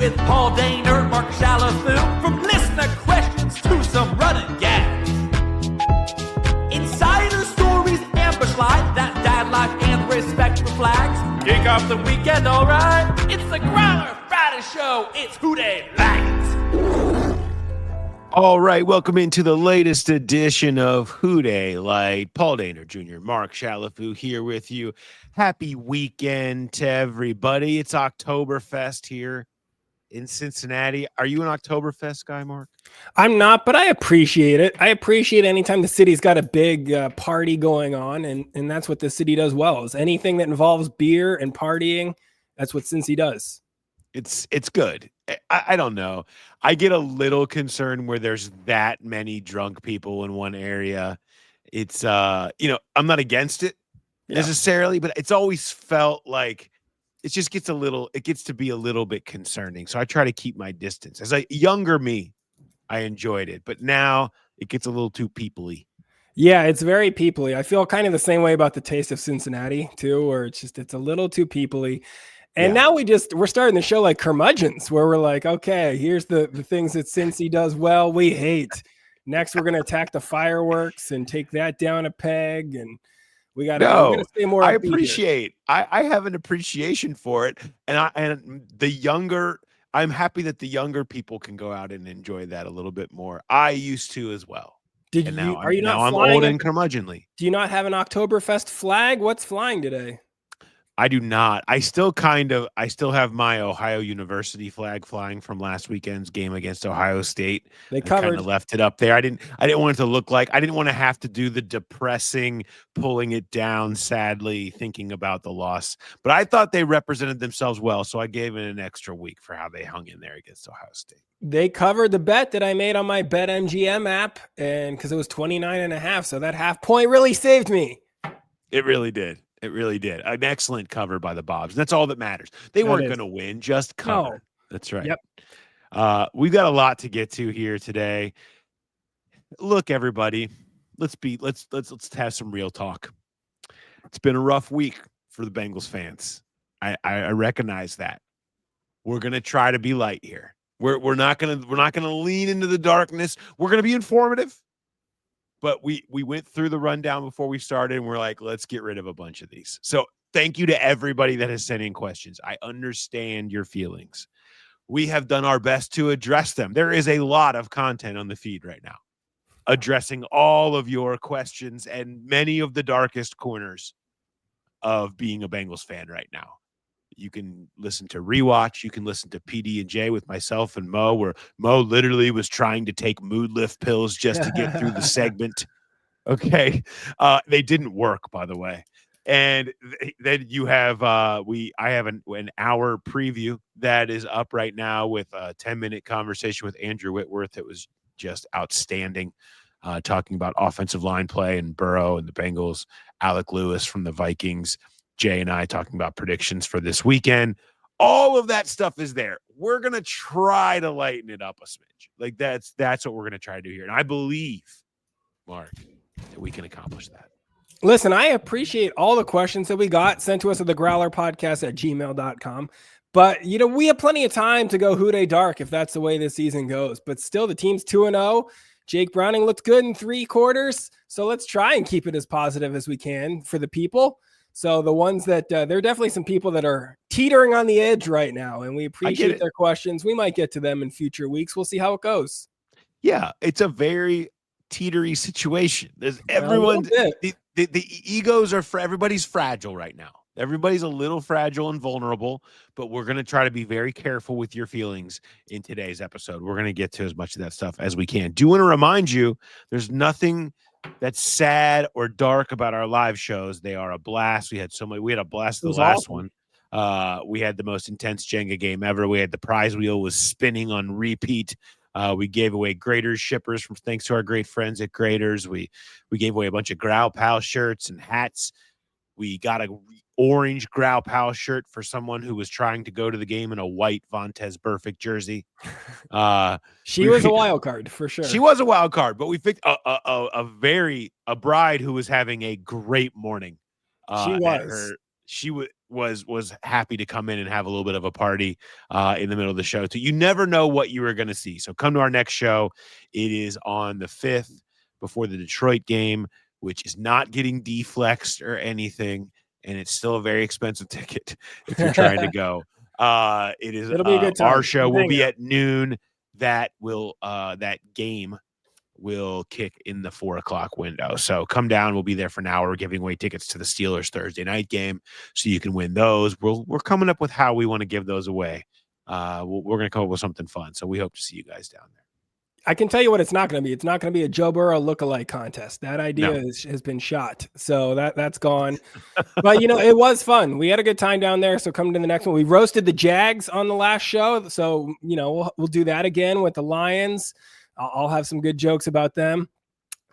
with Paul Daner, Mark Shalafoo, from listener questions to some running gags. Insider stories, ambush light, that dad life and respect for flags. Kick off the weekend, alright? It's the Growler Friday show. It's Who Dey Light. All right, welcome into the latest edition of Who Dey Light. Paul Daner Jr., Mark Shalafoo here with you. Happy weekend to everybody. It's Oktoberfest here in Cincinnati. Are you an Oktoberfest guy, Mark? I'm not, but I appreciate it. I appreciate anytime the city's got a big party going on, and that's what the city does well. Is anything that involves beer and partying, that's what Cincy does. It's good. I don't know. I get a little concerned where there's that many drunk people in one area. It's I'm not against it necessarily, but it's always felt like it just gets to be a little bit concerning. So I try to keep my distance. As a younger me, I enjoyed it, but now it gets a little too people-y. Yeah, it's very people-y. I feel kind of the same way about the taste of Cincinnati too, where it's a little too people-y. And now we're starting the show like curmudgeons, where we're like, okay, here's the things that Cincy does well, we hate. Next, we're going to attack the fireworks and take that down a peg. And we're going to stay more. I appreciate. I have an appreciation for it, and I'm happy that the younger people can go out and enjoy that a little bit more. I used to as well. I'm old and curmudgeonly. Do you not have an Oktoberfest flag? What's flying today? I do not. I still have my Ohio University flag flying from last weekend's game against Ohio State. They kind of left it up there. I didn't want it to look like, I didn't want to have to do the depressing pulling it down, sadly, thinking about the loss. But I thought they represented themselves well, so I gave it an extra week for how they hung in there against Ohio State. They covered the bet that I made on my BetMGM app, and because it was 29.5, so that half point really saved me. It really did. It really did. An excellent cover by the Bobs. That's all that matters. They weren't going to win, just cover. No. That's right. Yep. We've got a lot to get to here today. Look, everybody, let's have some real talk. It's been a rough week for the Bengals fans. I recognize that. We're going to try to be light here. We're not going to lean into the darkness. We're going to be informative. But we went through the rundown before we started, and we're like, let's get rid of a bunch of these. So thank you to everybody that has sent in questions. I understand your feelings. We have done our best to address them. There is a lot of content on the feed right now addressing all of your questions and many of the darkest corners of being a Bengals fan right now. You can listen to Rewatch. You can listen to PD and J with myself and Mo, where Mo literally was trying to take mood lift pills just to get through the segment. Okay. They didn't work, by the way. And then you have, I have an hour preview that is up right now with a 10-minute conversation with Andrew Whitworth. That was just outstanding. Talking about offensive line play and Burrow and the Bengals, Alec Lewis from the Vikings, Jay and I talking about predictions for this weekend. All of that stuff is there. We're going to try to lighten it up a smidge. Like that's what we're going to try to do here. And I believe, Mark, that we can accomplish that. Listen, I appreciate all the questions that we got sent to us at the Growler Podcast at gmail.com. But, we have plenty of time to go Who Dey Dark if that's the way this season goes. But still, the team's 2-0. Jake Browning looked good in 3 quarters. So let's try and keep it as positive as we can for the people. So the ones that there are definitely some people that are teetering on the edge right now, and we appreciate their questions. We might get to them in future weeks. We'll see how it goes. Yeah, it's a very teetery situation. There's everyone. The egos are everybody's fragile right now. Everybody's a little fragile and vulnerable, but we're going to try to be very careful with your feelings in today's episode. We're going to get to as much of that stuff as we can. Do want to remind you, there's nothing that's sad or dark about our live shows. They are a blast. We had a blast the last one. We had the most intense Jenga game ever. We had the prize wheel was spinning on repeat. We gave away Graders shippers thanks to our great friends at Graders. We gave away a bunch of Growl Pal shirts and hats. We got a orange Growl Pal shirt for someone who was trying to go to the game in a white Vontaze Burfict jersey. She was a wild card for sure. She was a wild card, but we picked a bride who was having a great morning. She was. was happy to come in and have a little bit of a party in the middle of the show. So you never know what you are going to see. So come to our next show. It is on the 5th before the Detroit game, which is not getting deflexed or anything. And it's still a very expensive ticket if you're trying to go. It is It'll be a good time. Our show will be out. at noon. That game will kick in the 4:00 window. So come down. We'll be there for an hour. We're giving away tickets to the Steelers Thursday night game, so you can win those. We're coming up with how we want to give those away. We're going to come up with something fun. So we hope to see you guys down there. I can tell you what it's not going to be. It's not going to be a Joe Burrow lookalike contest. That idea has been shot. So that's gone. But, it was fun. We had a good time down there. So come to the next one. We roasted the Jags on the last show. So, we'll do that again with the Lions. I'll have some good jokes about them.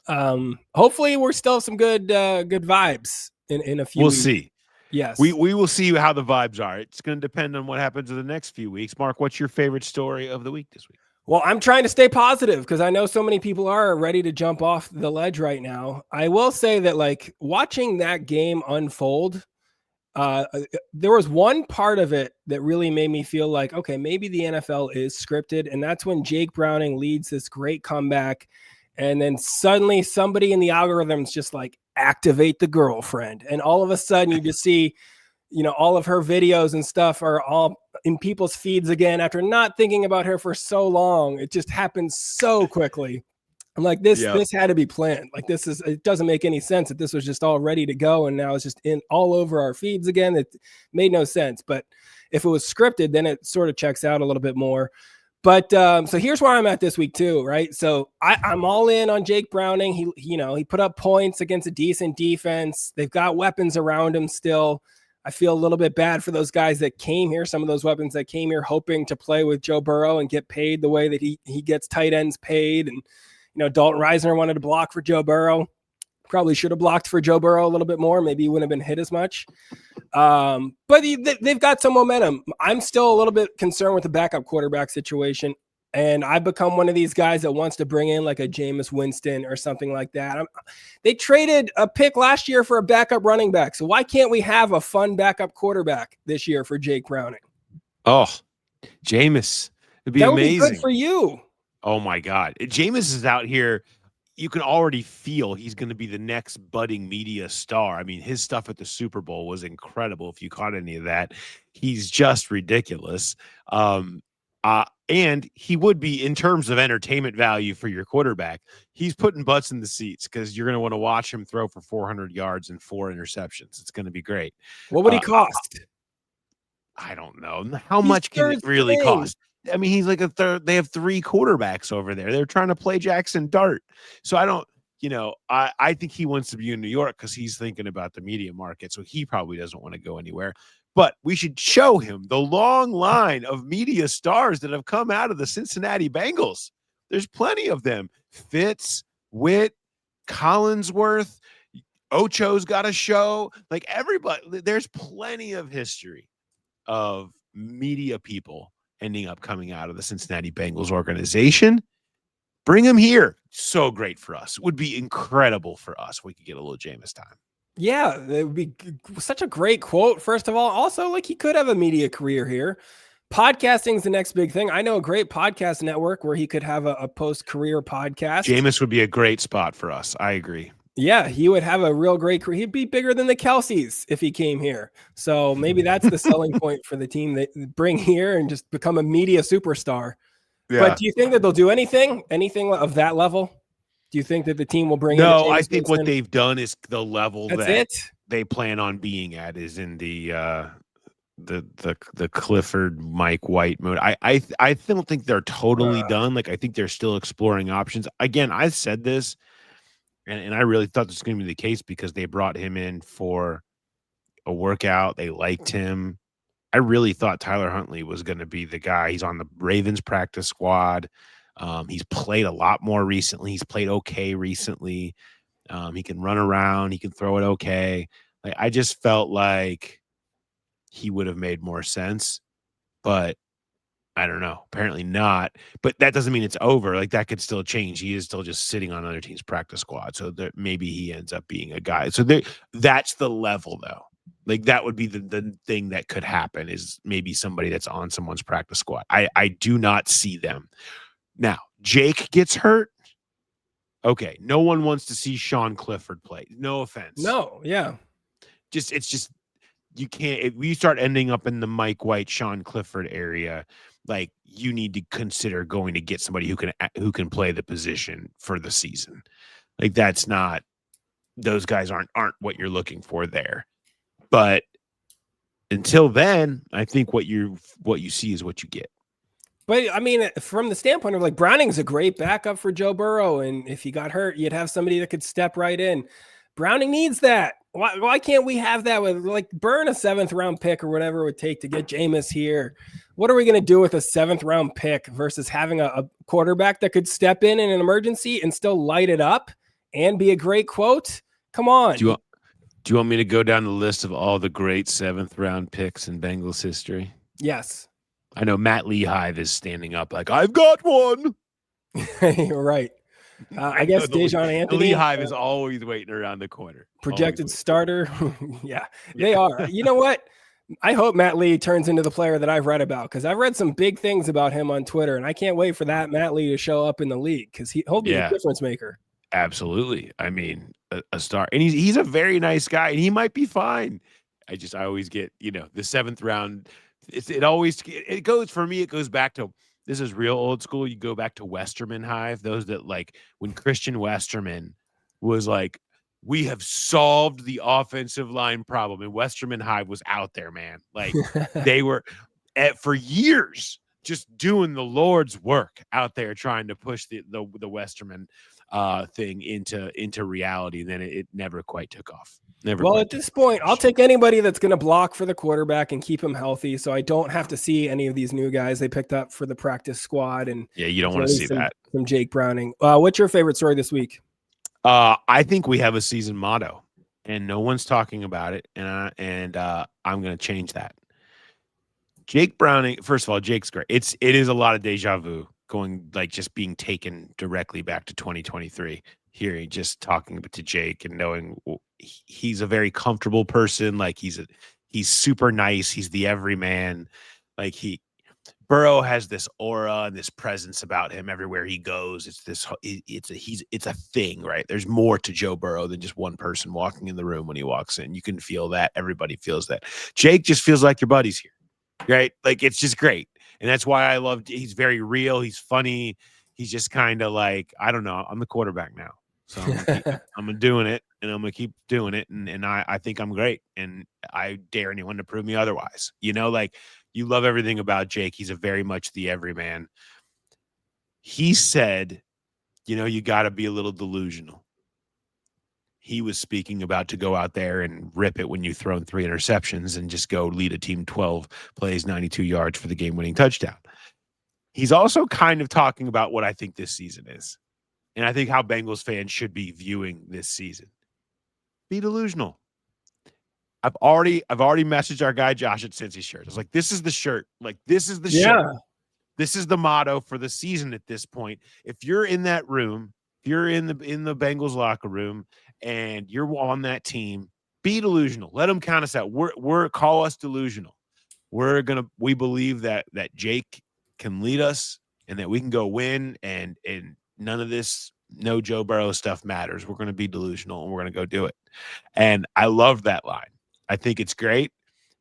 Hopefully we're still some good vibes in a few we'll weeks. See. Yes. We will see how the vibes are. It's going to depend on what happens in the next few weeks. Mark, what's your favorite story of the week this week? Well, I'm trying to stay positive because I know so many people are ready to jump off the ledge right now. I will say that, watching that game unfold, there was one part of it that really made me feel like, okay, maybe the NFL is scripted. And that's when Jake Browning leads this great comeback. And then suddenly somebody in the algorithms just activate the girlfriend. And all of a sudden you just see, all of her videos and stuff are all in people's feeds again after not thinking about her for so long. It just happens so quickly. I'm like, this had to be planned. It doesn't make any sense that this was just all ready to go. And now it's just in all over our feeds again. It made no sense. But if it was scripted, then it sort of checks out a little bit more. But so here's where I'm at this week too, right? So I'm all in on Jake Browning. He put up points against a decent defense. They've got weapons around him still. I feel a little bit bad for those guys that came here, some of those weapons that came here hoping to play with Joe Burrow and get paid the way that he gets tight ends paid. And, Dalton Reisner wanted to block for Joe Burrow. Probably should have blocked for Joe Burrow a little bit more. Maybe he wouldn't have been hit as much. But they've got some momentum. I'm still a little bit concerned with the backup quarterback situation. And I've become one of these guys that wants to bring in like a Jameis Winston or something like that. They traded a pick last year for a backup running back. So why can't we have a fun backup quarterback this year for Jake Browning? Oh, Jameis. It'd be that amazing. Would be good for you. Oh, my God. Jameis is out here. You can already feel he's going to be the next budding media star. I mean, his stuff at the Super Bowl was incredible. If you caught any of that, he's just ridiculous. And he would be, in terms of entertainment value for your quarterback, he's putting butts in the seats because you're going to want to watch him throw for 400 yards and 4 interceptions. It's going to be great. What would he cost? I don't know. How much can it really cost? I mean, he's like a third. They have 3 quarterbacks over there. They're trying to play Jackson Dart. So I don't, I think he wants to be in New York because he's thinking about the media market. So he probably doesn't want to go anywhere. But we should show him the long line of media stars that have come out of the Cincinnati Bengals. There's plenty of them. Fitz, Witt, Collinsworth, Ocho's got a show. Like everybody, there's plenty of history of media people ending up coming out of the Cincinnati Bengals organization. Bring them here. So great for us. It would be incredible for us. We could get a little Jameis time. Yeah, it would be such a great quote. First of all, also he could have a media career here. Podcasting is the next big thing. I know a great podcast network where he could have a post-career podcast. Jameis would be a great spot for us. I agree. Yeah, he would have a real great career. He'd be bigger than the Kelseys if he came here. So maybe that's the selling point for the team that bring here and just become a media superstar. Yeah. But do you think that they'll do anything of that level? Do you think that the team will bring in? No, I think what they've done is the level that's that it? They plan on being at is in the Clifford Mike White mode. I don't think they're totally done. Like I think they're still exploring options. Again, I said this, and I really thought this was going to be the case because they brought him in for a workout. They liked him. I really thought Tyler Huntley was going to be the guy. He's on the Ravens practice squad. He's played a lot more recently. He's played okay recently. He can run around. He can throw it okay. Like I just felt like he would have made more sense, but I don't know. Apparently not. But that doesn't mean it's over. Like that could still change. He is still just sitting on another team's practice squad. So that maybe he ends up being a guy. So that's the level, though. Like that would be the thing that could happen is maybe somebody that's on someone's practice squad. I do not see them. Now, Jake gets hurt. Okay, no one wants to see Sean Clifford play. No offense. No, yeah. It's just you can't. If we start ending up in the Mike White, Sean Clifford area, like you need to consider going to get somebody who can play the position for the season. Like that's not. Those guys aren't what you're looking for there. But until then, I think what you see is what you get. But I mean, from the standpoint of like Browning's a great backup for Joe Burrow, and if he got hurt, you'd have somebody that could step right in. Browning needs that. Why can't we have that with like burn a 7th round pick or whatever it would take to get Jameis here? What are we going to do with a 7th round pick versus having a quarterback that could step in an emergency and still light it up and be a great quote? Come on. Do you want me to go down the list of all the great 7th round picks in Bengals history? Yes. I know Matt Lehive is standing up like, I've got one. You're right. I guess Dejon Anthony. Lehive is always waiting around the corner. Projected starter. Yeah, they are. You know what? I hope Matt Lee turns into the player that I've read about because I've read some big things about him on Twitter, and I can't wait for that Matt Lee to show up in the league because he'll be a difference maker. Absolutely. I mean, a star. And he's a very nice guy, and he might be fine. I always get, the 7th round. It goes for me. It goes back to, this is real old school. You go back to Westerman Hive. Those that like when Christian Westerman was like, we have solved the offensive line problem. And Westerman Hive was out there, man. Like they were for years just doing the Lord's work out there, trying to push the Westerman thing into reality. And then it never quite took off. Well, at this point, I'll take anybody that's going to block for the quarterback and keep him healthy, so I don't have to see any of these new guys they picked up for the practice squad. And yeah, you don't want to see that from Jake Browning. What's your favorite story this week? I think we have a season motto, and no one's talking about it, and I'm going to change that. Jake Browning. First of all, Jake's great. It is a lot of deja vu going, like just being taken directly back to 2023. Hearing, just talking to Jake and knowing he's a very comfortable person. Like he's super nice. He's the everyman. Like Burrow has this aura and this presence about him everywhere he goes. It's a thing, right? There's more to Joe Burrow than just one person walking in the room when he walks in. You can feel that. Everybody feels that. Jake just feels like your buddy's here, right? Like it's just great. And that's why I love, he's very real. He's funny. He's just kind of like, I don't know. I'm the quarterback now. So I'm doing it, and I'm going to keep doing it. And I think I'm great. And I dare anyone to prove me otherwise. Like you love everything about Jake. He's a very much the everyman. He said, you got to be a little delusional. He was speaking about to go out there and rip it when you've thrown 3 interceptions and just go lead a team 12 plays, 92 yards for the game-winning touchdown. He's also kind of talking about what I think this season is. And I think how Bengals fans should be viewing this season. Be delusional. I've already messaged our guy Josh at Cincy shirt. I was like, this is the shirt. Like, this is the shirt. This is the motto for the season at this point. If you're in that room, if you're in the Bengals locker room and you're on that team, be delusional. Let them count us out. We're call us delusional. We believe that Jake can lead us and that we can go win and none of this, no Joe Burrow stuff matters. We're going to be delusional and we're going to go do it. And I love that line. I think it's great.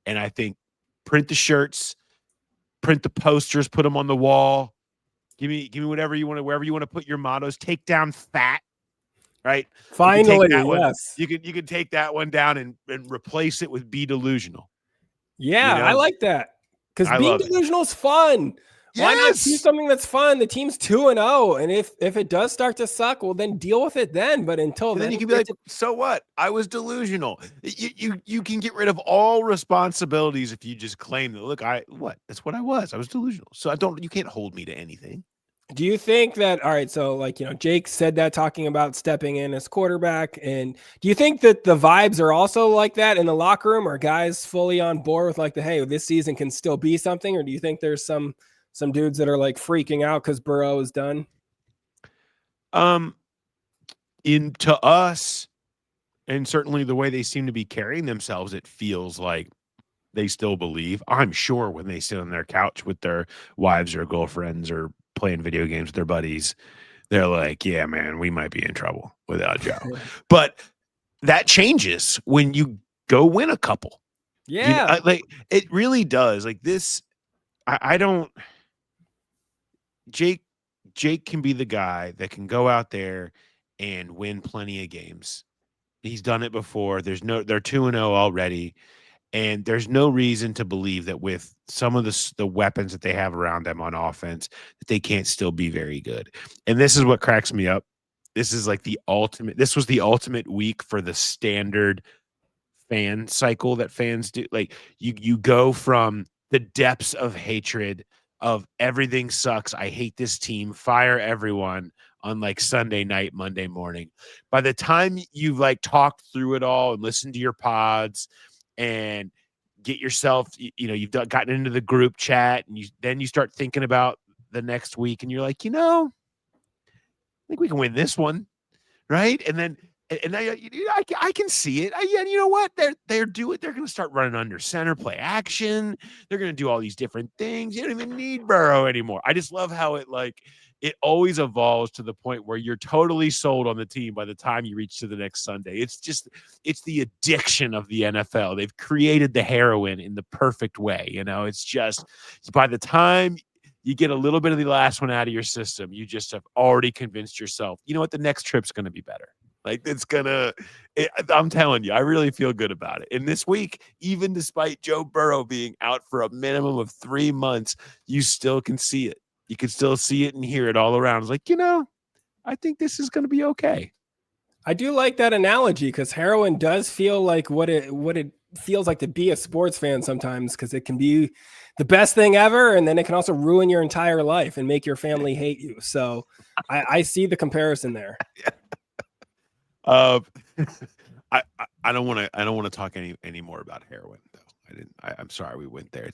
And I think print the shirts, print the posters, put them on the wall. Give me whatever you want to, wherever you want to put your mottos. Take down fat, right? Finally, yes. You can take that one down and replace it with be delusional. Yeah, I like that. Because being delusional is fun. Yes. Why not do something that's fun? The team's 2-0, and if it does start to suck, well, then deal with it then. But until then, you can be like, so what? I was delusional. You can get rid of all responsibilities if you just claim that. Look, that's what I was. I was delusional. So you can't hold me to anything. Do you think that, all right, so like, Jake said that talking about stepping in as quarterback, and do you think that the vibes are also like that in the locker room? Are guys fully on board with like hey, this season can still be something? Or do you think there's some dudes that are like freaking out because Burrow is done? To us, And certainly the way they seem to be carrying themselves, it feels like they still believe. I'm sure when they sit on their couch with their wives or girlfriends or playing video games with their buddies, they're like, yeah, man, we might be in trouble without Joe. But that changes when you go win a couple. Yeah. Like it really does. Like this, I don't. Jake can be the guy that can go out there and win plenty of games. He's done it before. They're 2-0 already, and there's no reason to believe that with some of the weapons that they have around them on offense that they can't still be very good. And this is what cracks me up. This is like the ultimate. This was the ultimate week for the standard fan cycle that fans do. Like you go from the depths of hatred of everything sucks, I hate this team, fire everyone, on like Sunday night, Monday morning. By the time you've like talked through it all and listened to your pods and get yourself, you've gotten into the group chat, and then you start thinking about the next week, and you're like, I think we can win this one, right? And then I can see it. And you know what? They're going to start running under center, play action. They're going to do all these different things. You don't even need Burrow anymore. I just love how it always evolves to the point where you're totally sold on the team by the time you reach to the next Sunday. It's the addiction of the NFL. They've created the heroin in the perfect way. It's just by the time you get a little bit of the last one out of your system, you just have already convinced yourself, you know what, the next trip's going to be better. Like I'm telling you, I really feel good about it. And this week, even despite Joe Burrow being out for a minimum of 3 months, you still can see it. You can still see it and hear it all around. It's like, I think this is going to be okay. I do like that analogy because heroin does feel like what it feels like to be a sports fan sometimes, because it can be the best thing ever, and then it can also ruin your entire life and make your family hate you. So I see the comparison there. I don't want to talk any more about heroin though. I'm sorry we went there.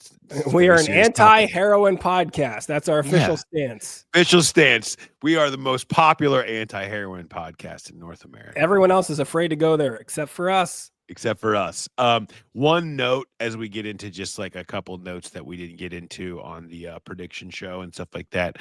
We are an anti-heroin podcast. That's our official stance. Official stance. We are the most popular anti-heroin podcast in North America. Everyone else is afraid to go there except for us. One note as we get into just like a couple notes that we didn't get into on the prediction show and stuff like that.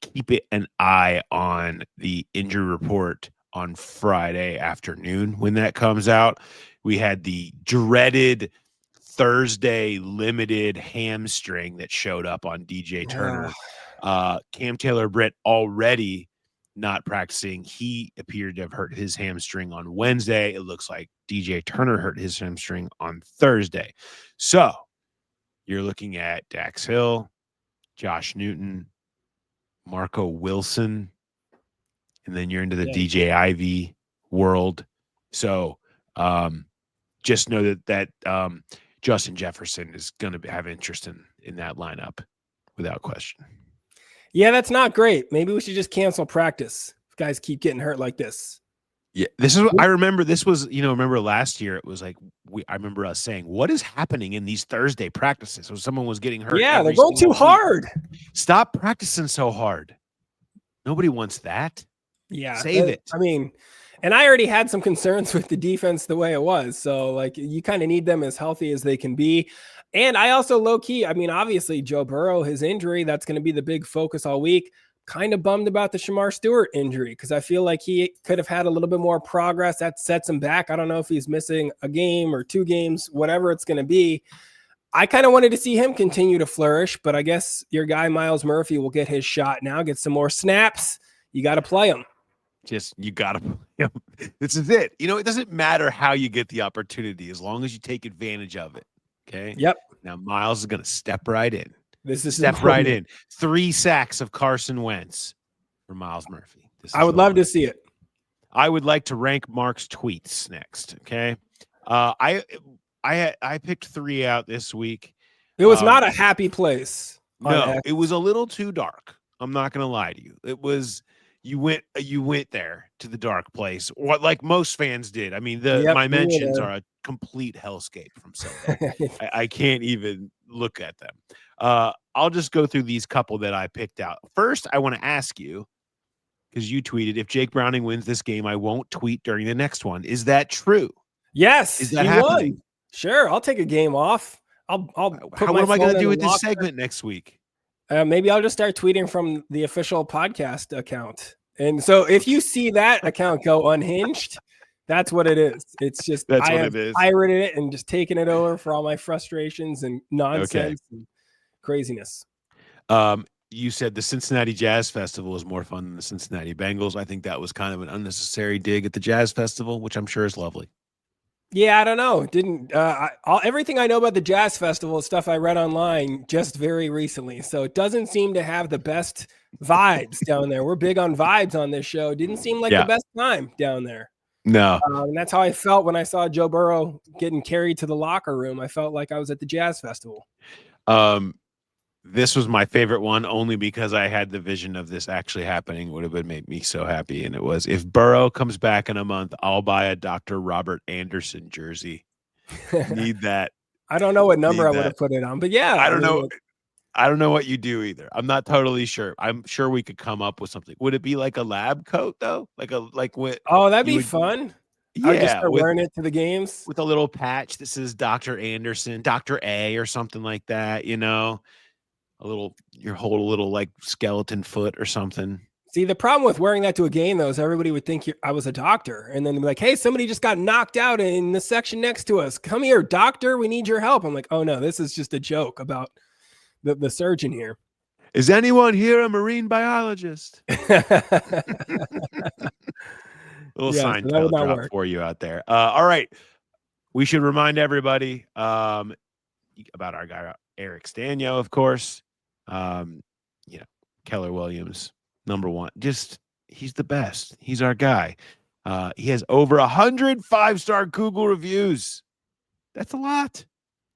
Keep an eye on the injury report on Friday afternoon when that comes out. We had the dreaded Thursday limited hamstring that showed up on DJ Turner. Cam Taylor-Britt already not practicing. He appeared to have hurt his hamstring on Wednesday. It looks like DJ Turner hurt his hamstring on Thursday. So you're looking at Dax Hill, Josh Newton, Marco Wilson, and then you're into the DJ Ivy world. So just know that Justin Jefferson is going to have interest in that lineup without question. Yeah, that's not great. Maybe we should just cancel practice if guys keep getting hurt like this. Yeah, this is what I remember. This was, remember last year, it was like, I remember us saying, what is happening in these Thursday practices? So someone was getting hurt. Yeah, they're going too hard. Stop practicing so hard. Nobody wants that. Yeah. Save it. I mean, and I already had some concerns with the defense the way it was. So like you kind of need them as healthy as they can be. And I also low key, I mean, obviously Joe Burrow, his injury, that's going to be the big focus all week. Kind of bummed about the Shamar Stewart injury because I feel like he could have had a little bit more progress. That sets him back. I don't know if he's missing a game or 2 games, whatever it's going to be. I kind of wanted to see him continue to flourish, but I guess your guy Myles Murphy will get his shot now, get some more snaps. You got to play him. You got to play him. This is it. It doesn't matter how you get the opportunity as long as you take advantage of it. Okay. Yep. Now Myles is going to step right in. Step right in. 3 sacks of Carson Wentz for Myles Murphy. I would love to see it. I would like to rank Mark's tweets next. Okay. I picked 3 out this week. It was not a happy place. No, it was a little too dark. I'm not going to lie to you. It was. You went there to the dark place, what like most fans did. I mean, my mentions are a complete hellscape from Sunday. I can't even look at them. I'll just go through these couple that I picked out. First, I want to ask you, because you tweeted, if Jake Browning wins this game, I won't tweet during the next one. Is that true? Yes, Is that he happening? won. Sure, I'll take a game off. I'll put What am I going to do with this locker. segment next week? Maybe I'll just start tweeting from the official podcast account. And so if you see that account go unhinged, that's what it is. It's just I have pirated it and just taken it over for all my frustrations and nonsense and craziness. You said the Cincinnati Jazz Festival was more fun than the Cincinnati Bengals. I think that was kind of an unnecessary dig at the Jazz Festival, which I'm sure is lovely. Yeah, I don't know. It didn't everything I know about the Jazz Festival is stuff I read online just very recently. So it doesn't seem to have the best vibes down there. We're big on vibes on this show. It didn't seem like the best time down there. No. And that's how I felt when I saw Joe Burrow getting carried to the locker room. I felt like I was at the Jazz Festival. This was my favorite one only because I had the vision of this actually happening. Would have made me so happy. And it was, if Burrow comes back in a month, I'll buy a Dr. Robert Anderson jersey. Need that. I don't know what number I would have put it on, but yeah. I don't know. I don't know what you do either. I'm not totally sure. I'm sure we could come up with something. Would it be like a lab coat though? Oh, that'd be fun. Yeah, I would just start wearing it to the games with a little patch that says Dr. Anderson, Dr. A, or something like that. You know, your whole little like skeleton foot or something. See, the problem with wearing that to a game though is everybody would think I was a doctor, and then they'd be like, "Hey, somebody just got knocked out in the section next to us. Come here, doctor. We need your help." I'm like, "Oh no, this is just a joke about the surgeon here." Is anyone here a marine biologist? Little sign drop for you out there. All right. We should remind everybody about our guy, Eric Sztanyo, of course. Keller-Williams, number one. Just, he's the best. He's our guy. He has over 100 5-star Google reviews. That's a lot.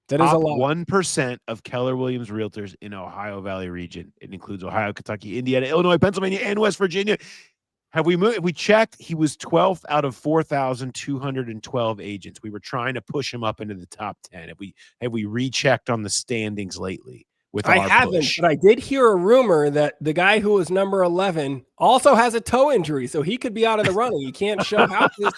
That is a lot. 1% of Keller-Williams realtors in Ohio Valley region. It includes Ohio, Kentucky, Indiana, Illinois, Pennsylvania, and West Virginia. Have we moved? If we checked, he was 12th out of 4,212 agents. We were trying to push him up into the top 10. Have we rechecked on the standings lately? I haven't, but I did hear a rumor that the guy who was number 11 also has a toe injury, so he could be out of the running. You can't show houses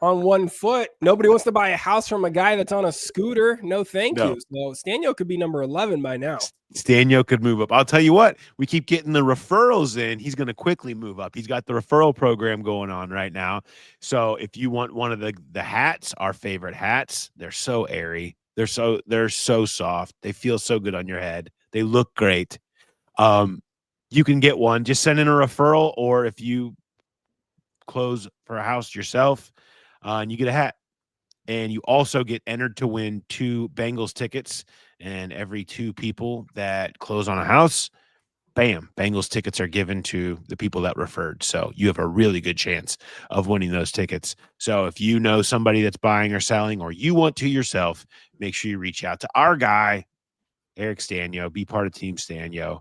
on one foot. Nobody wants to buy a house from a guy that's on a scooter. No, thank you. So Sztanyo could be number 11 by now. Sztanyo could move up. I'll tell you what, we keep getting the referrals in. He's going to quickly move up. He's got the referral program going on right now. So if you want one of the hats, our favorite hats, they're so airy. They're so soft. They feel so good on your head. They look great. You can get one. Just send in a referral, or if you close for a house yourself, and you get a hat. And you also get entered to win 2 Bengals tickets. And every 2 people that close on a house, bam, Bengals tickets are given to the people that referred. So you have a really good chance of winning those tickets. So if you know somebody that's buying or selling, or you want to yourself, make sure you reach out to our guy, Eric Sztanyo. Be part of Team Sztanyo.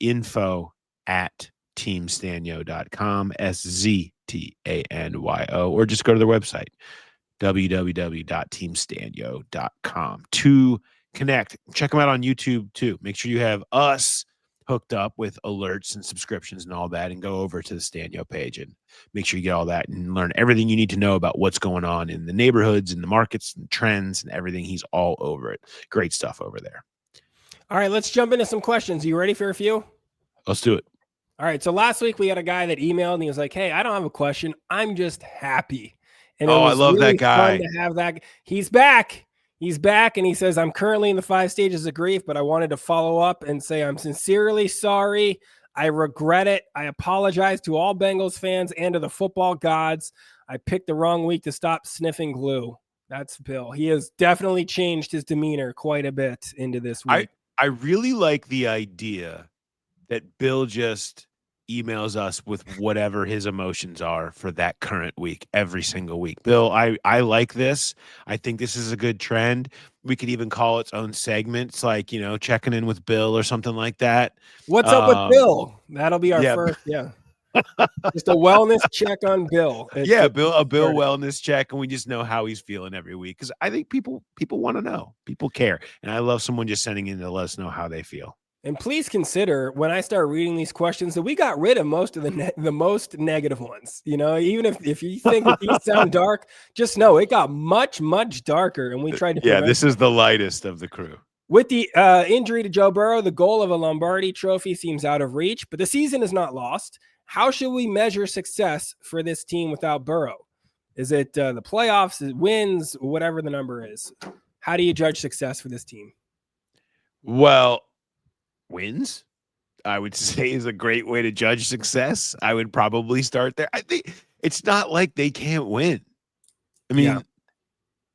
Info at teamsztanyo.com, SZTANYO, or just go to their website, www.teamsztanyo.com, to connect. Check them out on YouTube too. Make sure you have us hooked up with alerts and subscriptions and all that, and go over to the Sztanyo page and make sure you get all that and learn everything you need to know about what's going on in the neighborhoods and the markets and trends and everything. He's all over it. Great stuff over there. All right, let's jump into some questions. You ready for a few? Let's do it. All right, so last week we had a guy that emailed and he was like, "Hey, I don't have a question. I'm just happy." And I love really that guy. Fun to have that. He's back. He's back, and he says, "I'm currently in the 5 stages of grief, but I wanted to follow up and say I'm sincerely sorry. I regret it. I apologize to all Bengals fans and to the football gods. I picked the wrong week to stop sniffing glue." That's Bill. He has definitely changed his demeanor quite a bit into this week. I really like the idea that Bill just emails us with whatever his emotions are for that current week, every single week. Bill, I like this. I think this is a good trend. We could even call its own segments, like, checking in with Bill or something like that. What's up with Bill? That'll be our first. Yeah. Just a wellness check on Bill. A Bill wellness check, and we just know how he's feeling every week, because I think people want to know. People care. And I love someone just sending in to let us know how they feel. And please consider when I start reading these questions that we got rid of most of the most negative ones. Even if you think that these sound dark, just know it got much, much darker. And we tried to prevent this is the lightest of the crew. With the injury to Joe Burrow, the goal of a Lombardi trophy seems out of reach, but the season is not lost. How should we measure success for this team without Burrow? Is it the playoffs, wins, whatever the number is? How do you judge success for this team? Well, wins, I would say, is a great way to judge success. I would probably start there. I think it's not like they can't win. I mean,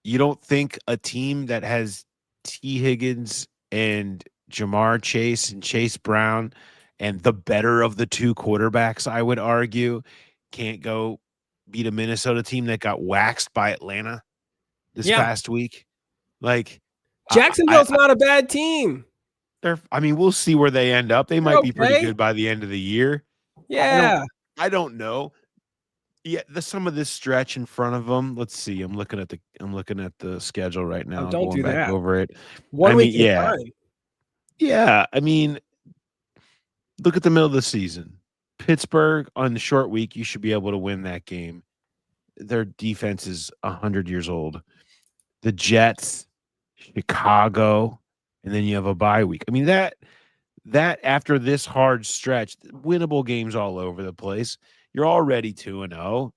you don't think a team that has T. Higgins and Jamar Chase and Chase Brown and the better of the two quarterbacks, I would argue, can't go beat a Minnesota team that got waxed by Atlanta this past week? Like, Jacksonville's not a bad team. We'll see where they end up. They might be pretty good by the end of the year. Yeah. I don't know. Yeah, some of this stretch in front of them. Let's see. I'm looking at the schedule right now. Don't do that. Over it. 1 week at a time. Yeah. I mean, look at the middle of the season. Pittsburgh on the short week, you should be able to win that game. Their defense is 100 years old. The Jets, Chicago, and then you have a bye week. I mean, that after this hard stretch, winnable games all over the place. You're already 2-0. You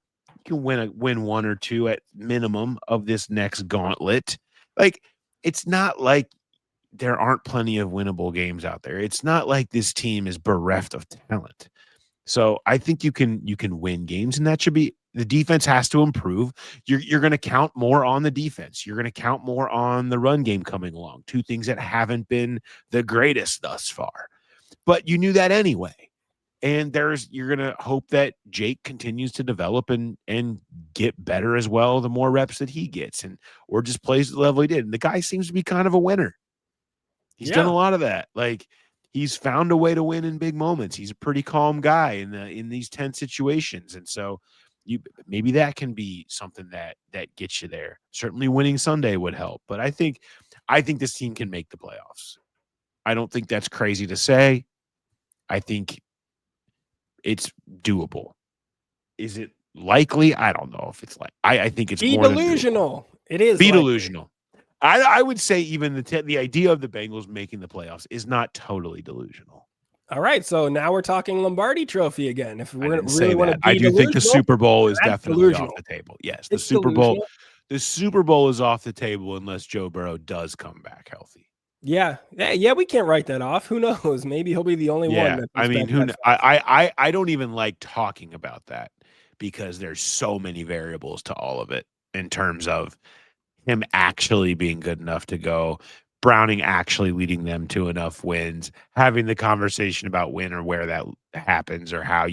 can win one or two at minimum of this next gauntlet. Like, it's not like there aren't plenty of winnable games out there. It's not like this team is bereft of talent. So I think you can win games, and that should be the defense has to improve. You're going to count more on the defense. You're going to count more on the run game coming along. Two things that haven't been the greatest thus far, but you knew that anyway. And you're going to hope that Jake continues to develop and get better as well the more reps that he gets, or just plays at the level he did. And the guy seems to be kind of a winner. He's done a lot of that. Like, he's found a way to win in big moments. He's a pretty calm guy in these tense situations. And so maybe that can be something that gets you there. Certainly winning Sunday would help. But I think this team can make the playoffs. I don't think that's crazy to say. I think it's doable. Is it likely? I don't know if it's like. I think it's more delusional. It is be delusional. I would say even the idea of the Bengals making the playoffs is not totally delusional. All right, so now we're talking Lombardi Trophy again. If we really want to, I do think the Super Bowl is definitely delusional. off the table. Yes, the Super Bowl is off the table unless Joe Burrow does come back healthy. Yeah, we can't write that off. Who knows? Maybe he'll be the only one. I mean, I don't even like talking about that because there's so many variables to all of it in terms of him actually being good enough to go, Browning actually leading them to enough wins, having the conversation about when or where that happens or how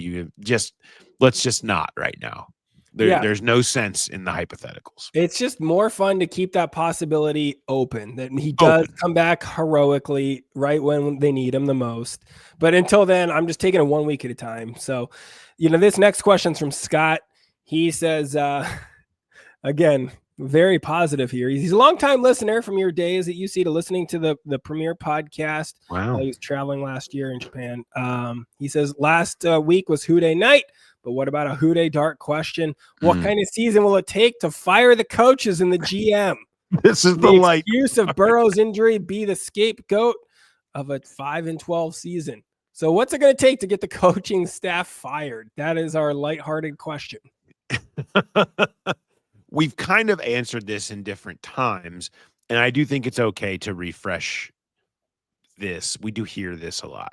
let's just not right now. There's no sense in the hypotheticals. It's just more fun to keep that possibility open, that he does come back heroically right when they need him the most. But until then, I'm just taking it 1 week at a time. So, this next question's from Scott. He says, again, very positive here. He's a longtime listener from your days at UC to listening to the premiere podcast. Wow. He was traveling last year in Japan. He says, last week was Who Dey night, but what about a Who Dey dark question? What kind of season will it take to fire the coaches and the GM? This is the light. Excuse of Burrow's injury be the scapegoat of a 5-12 season. So what's it going to take to get the coaching staff fired? That is our lighthearted question. We've kind of answered this in different times, and I do think it's okay to refresh this. We do hear this a lot.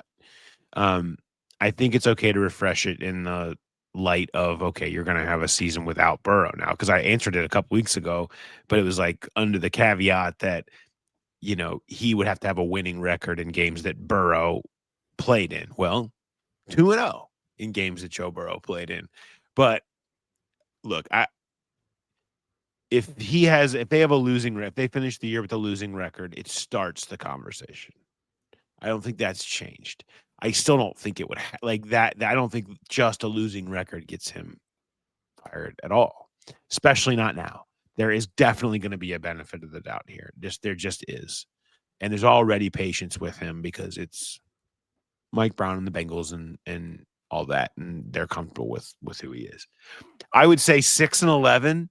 I think it's okay to refresh it in the light of, okay, you're going to have a season without Burrow now, because I answered it a couple weeks ago, but it was like under the caveat that, he would have to have a winning record in games that Burrow played in. Well, 2-0 in games that Joe Burrow played in. But look, if they have a losing record, if they finish the year with a losing record, it starts the conversation. I don't think that's changed. I still don't think it would like that. I don't think just a losing record gets him fired at all, especially not now. There is definitely going to be a benefit of the doubt here. There just is. And there's already patience with him because it's Mike Brown and the Bengals and all that, and they're comfortable with who he is. I would say 6-11.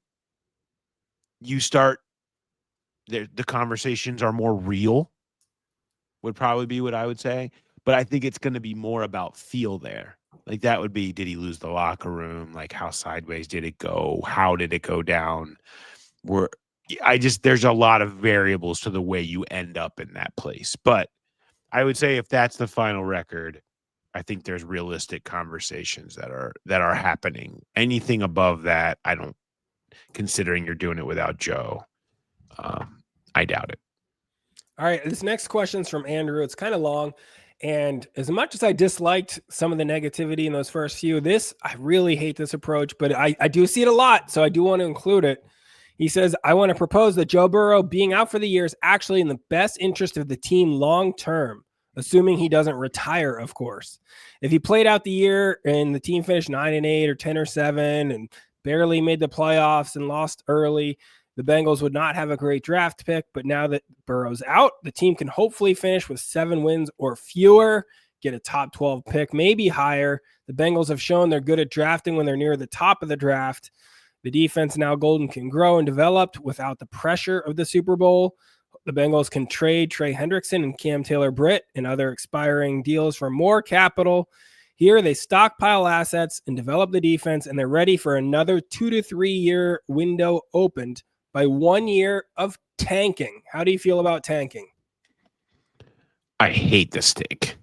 You start the conversations are more real. Would probably be what I would say, but I think it's going to be more about feel there. Like that would be, did he lose the locker room? Like how sideways did it go? How did it go down? There's a lot of variables to the way you end up in that place. But I would say if that's the final record, I think there's realistic conversations that are happening. Anything above that, I don't, considering you're doing it without Joe, I doubt it. All right, this next question is from Andrew. It's kind of long. And as much as I disliked some of the negativity in those first few, I really hate this approach, but I do see it a lot, so I do want to include it. He says, I want to propose that Joe Burrow being out for the year is actually in the best interest of the team long term, assuming he doesn't retire, of course. If he played out the year and the team finished 9-8 or 10-7 and barely made the playoffs and lost early, the Bengals would not have a great draft pick, but now that Burrow's out, the team can hopefully finish with 7 wins or fewer, get a top 12 pick, maybe higher. The Bengals have shown they're good at drafting when they're near the top of the draft. The defense now golden can grow and develop without the pressure of the Super Bowl. The Bengals can trade Trey Hendrickson and Cam Taylor-Britt and other expiring deals for more capital. Here, they stockpile assets and develop the defense, and they're ready for another 2 to 3 year window opened by 1 year of tanking. How do you feel about tanking? I hate this take.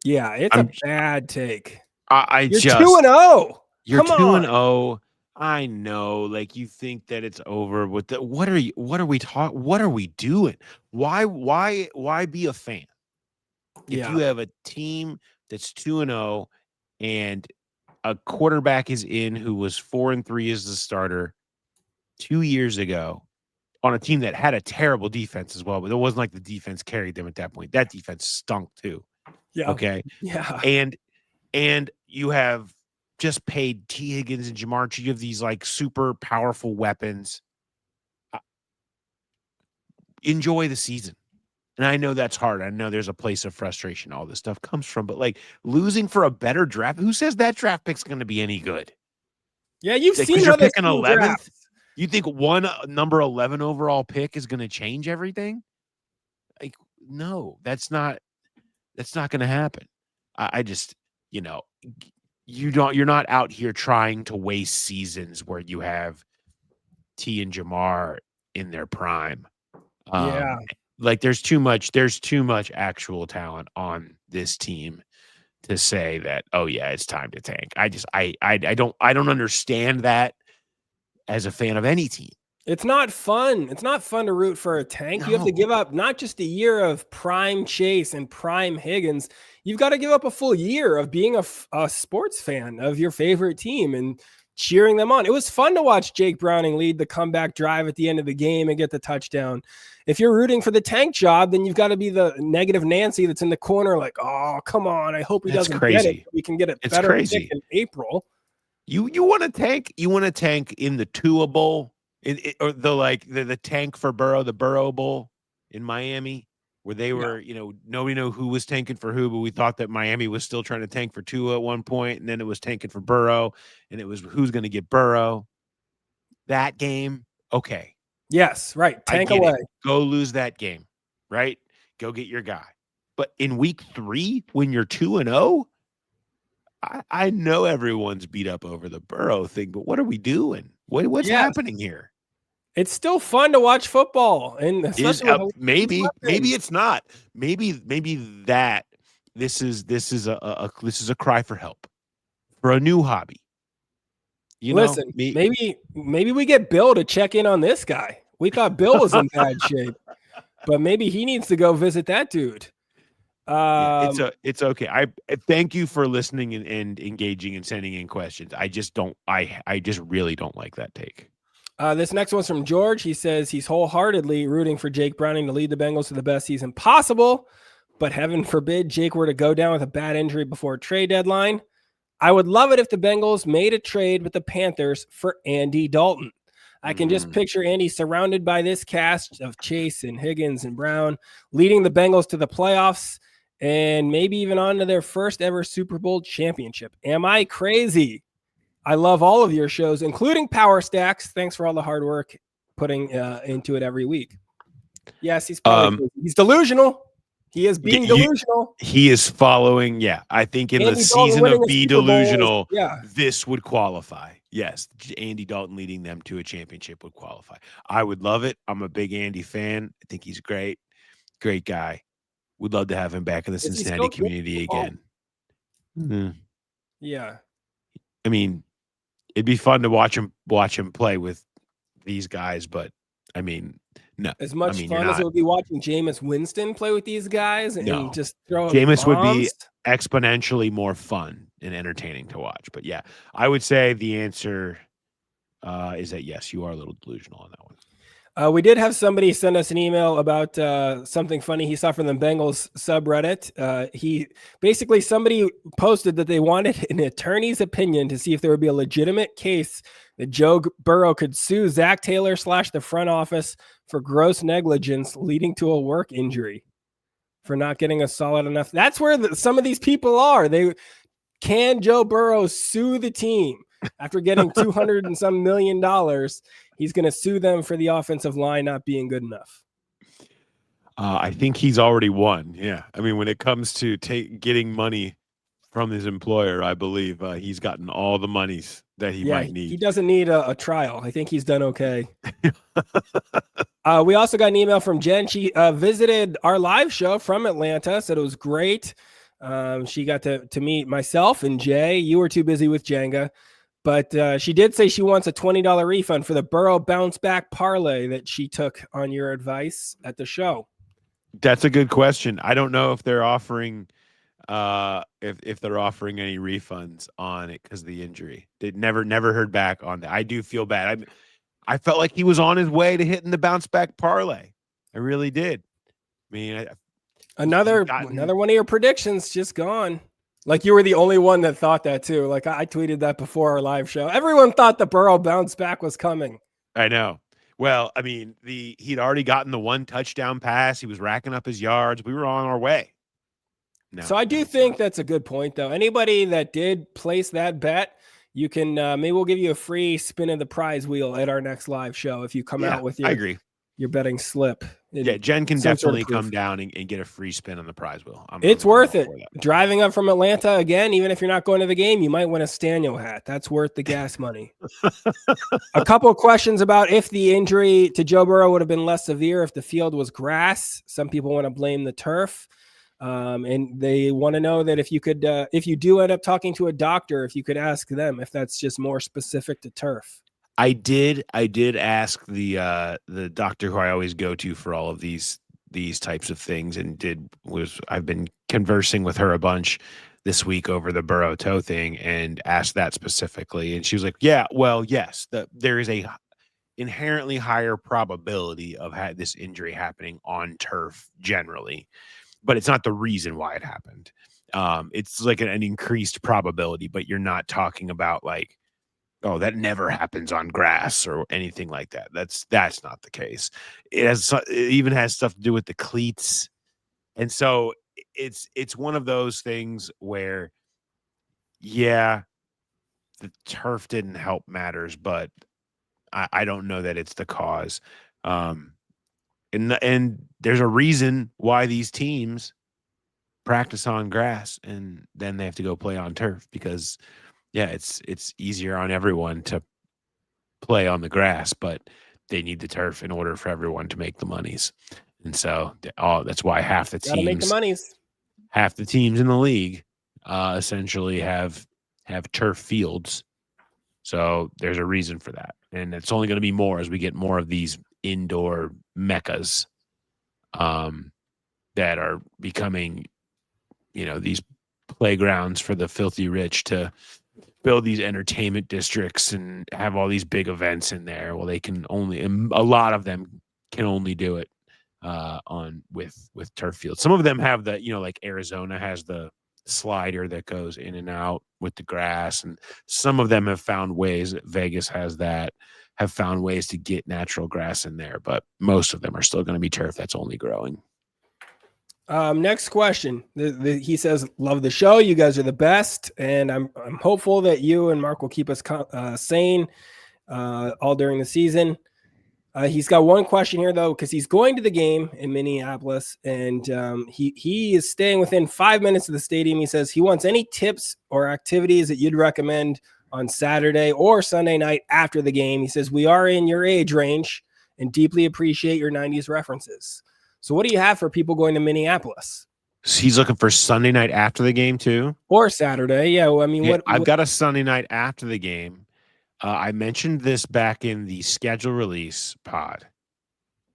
Yeah, it's a bad take. You're 2-0. You're 2-0. I know. Like you think that it's over with the, what are we doing? Why be a fan? If you have a team that's 2-0 and a quarterback is in who was 4-3 as the starter 2 years ago on a team that had a terrible defense as well, but it wasn't like the defense carried them at that point. That defense stunk too. Yeah. Okay. Yeah. And you have just paid T. Higgins and Jamar. You have these like super powerful weapons. Enjoy the season. And I know that's hard. I know there's a place of frustration all this stuff comes from, but like losing for a better draft, who says that draft pick's going to be any good? Yeah, you've like, seen you're how picking 11th. Drafts. You think one number 11 overall pick is going to change everything? Like, no, that's not going to happen. I just, you're not out here trying to waste seasons where you have T and Jamar in their prime. Like there's too much actual talent on this team to say that, oh yeah, it's time to tank. I don't understand that as a fan of any team. It's not fun. It's not fun to root for a tank. No. You have to give up not just a year of prime Chase and prime Higgins. You've got to give up a full year of being a sports fan of your favorite team and cheering them on. It was fun to watch Jake Browning lead the comeback drive at the end of the game and get the touchdown. If you're rooting for the tank job, then you've got to be the negative Nancy that's in the corner like, oh, come on. I hope he doesn't get it. We can get it better pick in April. You want to tank? You want to tank in the Tua Bowl? Or the tank for Burrow, the Burrow Bowl in Miami, where they were, nobody knew who was tanking for who, but we thought that Miami was still trying to tank for Tua at one point, and then it was tanking for Burrow, and it was who's going to get Burrow. That game, okay. Yes, right. Tank away. Go lose that game, right? Go get your guy. But in week 3, when you're 2-0, I know everyone's beat up over the Burrow thing, but what are we doing? What's happening here? It's still fun to watch football, and maybe it's not. Maybe that this is a cry for help, for a new hobby. Listen, maybe we get Bill to check in on this guy. We thought Bill was in bad shape, but maybe he needs to go visit that dude. It's okay. I thank you for listening and engaging and sending in questions. I just really don't like that take. This next one's from George. He says he's wholeheartedly rooting for Jake Browning to lead the Bengals to the best season possible, but heaven forbid Jake were to go down with a bad injury before trade deadline. I would love it if the Bengals made a trade with the Panthers for Andy Dalton. I can just picture Andy surrounded by this cast of Chase and Higgins and Brown leading the Bengals to the playoffs and maybe even on to their first ever Super Bowl championship. Am I crazy? I love all of your shows, including Power Stacks. Thanks for all the hard work putting into it every week. Yes, he's probably crazy. He's delusional. He is being delusional. He is following. Yeah, I think in the season of Be Delusional, this would qualify. Yes, Andy Dalton leading them to a championship would qualify. I would love it. I'm a big Andy fan. I think he's great. Great guy. Would love to have him back in the Cincinnati community again. Mm-hmm. Yeah. I mean, it'd be fun to watch him play with these guys, but I mean, no. As much fun as it would be watching Jameis Winston play with these guys and just throw Jameis would be exponentially more fun and entertaining to watch. But yeah, I would say the answer is that yes, you are a little delusional on that one. We did have somebody send us an email about something funny he saw from the Bengals subreddit. Somebody posted that they wanted an attorney's opinion to see if there would be a legitimate case that Joe Burrow could sue Zach Taylor / the front office for gross negligence leading to a work injury for not getting a solid enough. That's where some of these people are. Can Joe Burrow sue the team after getting $200 and some million? He's going to sue them for the offensive line not being good enough. I think he's already won. Yeah. I mean, when it comes to getting money from his employer, I believe he's gotten all the monies that he might need. He doesn't need a trial. I think he's done okay. We also got an email from Jen. She visited our live show from Atlanta, said it was great. She got to meet myself and Jay. You were too busy with Jenga. But she did say she wants a $20 refund for the Burrow bounce back parlay that she took on your advice at the show. That's a good question. I don't know if they're offering if they're offering any refunds on it because of the injury. They never heard back on that. I do feel bad. I felt like he was on his way to hitting the bounce back parlay. I really did. I mean, another one of your predictions just gone. Like you were the only one that thought that too. Like I tweeted that before our live show. Everyone thought the Burrow bounce back was coming. I know. Well, I mean, he'd already gotten the one touchdown pass. He was racking up his yards. We were on our way. No, so I do think that's a good point, though. Anybody that did place that bet, you can maybe we'll give you a free spin of the prize wheel at our next live show if you come out with your betting slip. Yeah, Jen can definitely come down and get a free spin on the prize wheel. It's worth it. Driving up from Atlanta again, even if you're not going to the game, you might win a Sztanyo hat. That's worth the gas money. A couple of questions about if the injury to Joe Burrow would have been less severe if the field was grass. Some people want to blame the turf. And they want to know that if you do end up talking to a doctor, if you could ask them if that's just more specific to turf. I did ask the doctor who I always go to for all of these types of things, and I've been conversing with her a bunch this week over the Burrow toe thing and asked that specifically. And she was like, yeah, well, yes, there is a inherently higher probability of this injury happening on turf generally, but it's not the reason why it happened. It's like an increased probability, but you're not talking about like, oh, that never happens on grass or anything like that. That's not the case. It even has stuff to do with the cleats. And so it's one of those things where, yeah, the turf didn't help matters, but I don't know that it's the cause. And there's a reason why these teams practice on grass and then they have to go play on turf because it's easier on everyone to play on the grass, but they need the turf in order for everyone to make the monies. And so that's why half the teams in the league essentially have turf fields. So there's a reason for that. And it's only going to be more as we get more of these indoor meccas that are becoming, these playgrounds for the filthy rich to build these entertainment districts and have all these big events in there. Well, a lot of them can only do it with turf fields. Some of them have the, like Arizona has the slider that goes in and out with the grass, and some of them have found ways. Vegas has that, have found ways to get natural grass in there, but most of them are still going to be turf that's only growing. Next question. He says, "Love the show. You guys are the best, and I'm hopeful that you and Mark will keep us sane all during the season." He's got one question here though, because he's going to the game in Minneapolis, and he is staying within 5 minutes of the stadium. He says he wants any tips or activities that you'd recommend on Saturday or Sunday night after the game. He says we are in your age range and deeply appreciate your 90s references. So what do you have for people going to Minneapolis? So he's looking for Sunday night after the game too, or Saturday? Yeah, well, I mean, yeah, I've got a Sunday night after the game. I mentioned this back in the schedule release pod,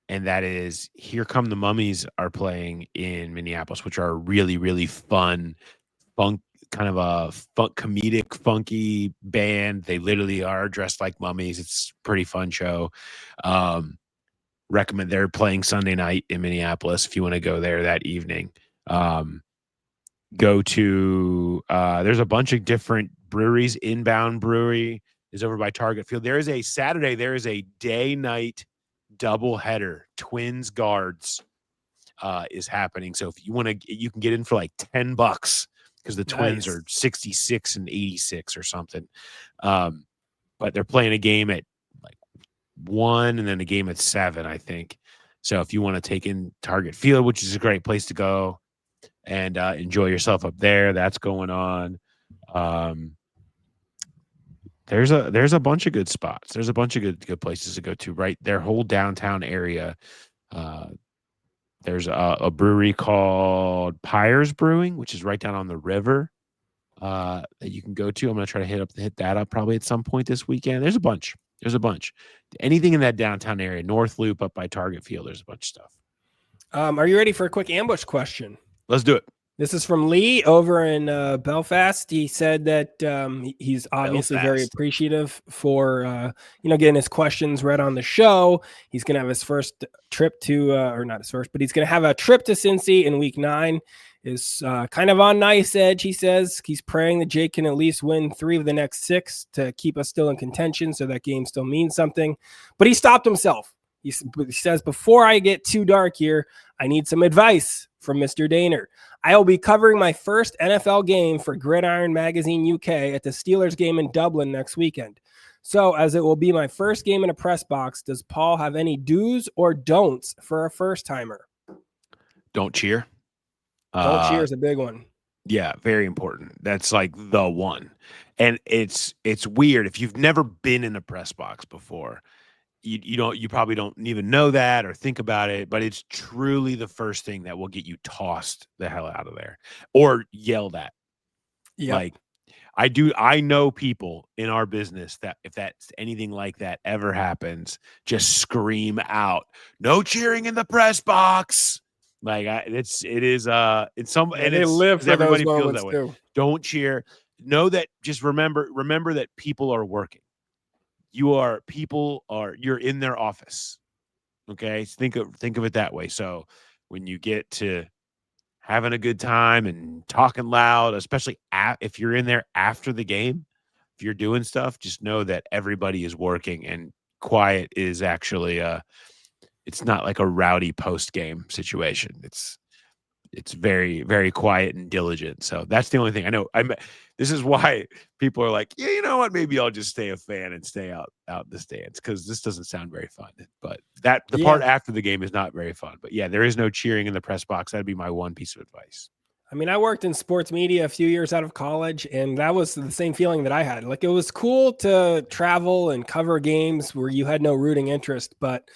and that is Here Come the Mummies are playing in Minneapolis, which are a really, really fun, kind of a comedic, funky band. They literally are dressed like mummies. It's a pretty fun show. Recommend. They're playing Sunday night in Minneapolis if you want to go there that evening. Go to there's a bunch of different breweries. Inbound Brewery is over by Target Field. There is a Saturday, there is a day-night doubleheader. Twins Guards is happening. So if you want to, you can get in for like $10 because the Twins are 66 and 86 or something. But they're playing a game at like 1 and then a game at 7, I think. So if you want to take in Target Field, which is a great place to go and enjoy yourself up there, that's going on. There's a bunch of good spots. There's a bunch of good places to go to, right? Their whole downtown area. There's a brewery called Pyre's Brewing, which is right down on the river that you can go to. I'm going to try to hit that up probably at some point this weekend. There's a bunch. Anything in that downtown area, North Loop up by Target Field, there's a bunch of stuff. Are you ready for a quick ambush question? Let's do it. This is from Lee over in Belfast. He said that he's obviously very appreciative for getting his questions read on the show. He's going to have his first trip to, or not his first, but he's going to have a trip to Cincy in week 9. Is kind of on nice edge, he says. He's praying that Jake can at least win 3 of the next 6 to keep us still in contention, so that game still means something. But he stopped himself. He says, before I get too dark here, I need some advice from Mr. Daner. I will be covering my first NFL game for Gridiron Magazine UK at the Steelers game in Dublin next weekend. So, as it will be my first game in a press box, does Paul have any do's or don'ts for a first-timer? Don't cheer. Don't cheer is a big one. Yeah, very important. That's like the one. And it's weird if you've never been in a press box before. You probably don't even know that or think about it, but it's truly the first thing that will get you tossed the hell out of there or yelled at. Yeah. Like I know people in our business that if that's anything like that ever happens, just scream out, "No cheering in the press box." Like it's some, and they live for everybody those feels moments that way. too. Don't cheer. Know that, just remember that people are working. You're in their office. Okay. Think of it that way. So when you get to having a good time and talking loud, especially if you're in there after the game, if you're doing stuff, just know that everybody is working, and quiet is actually it's not like a rowdy post-game situation. It's very, very quiet and diligent. So that's the only thing I know. This is why people are like, yeah, you know what? Maybe I'll just stay a fan and stay out in the stands, because this doesn't sound very fun. But the part after the game is not very fun. But yeah, there is no cheering in the press box. That'd be my one piece of advice. I mean, I worked in sports media a few years out of college, and that was the same feeling that I had. Like, it was cool to travel and cover games where you had no rooting interest, but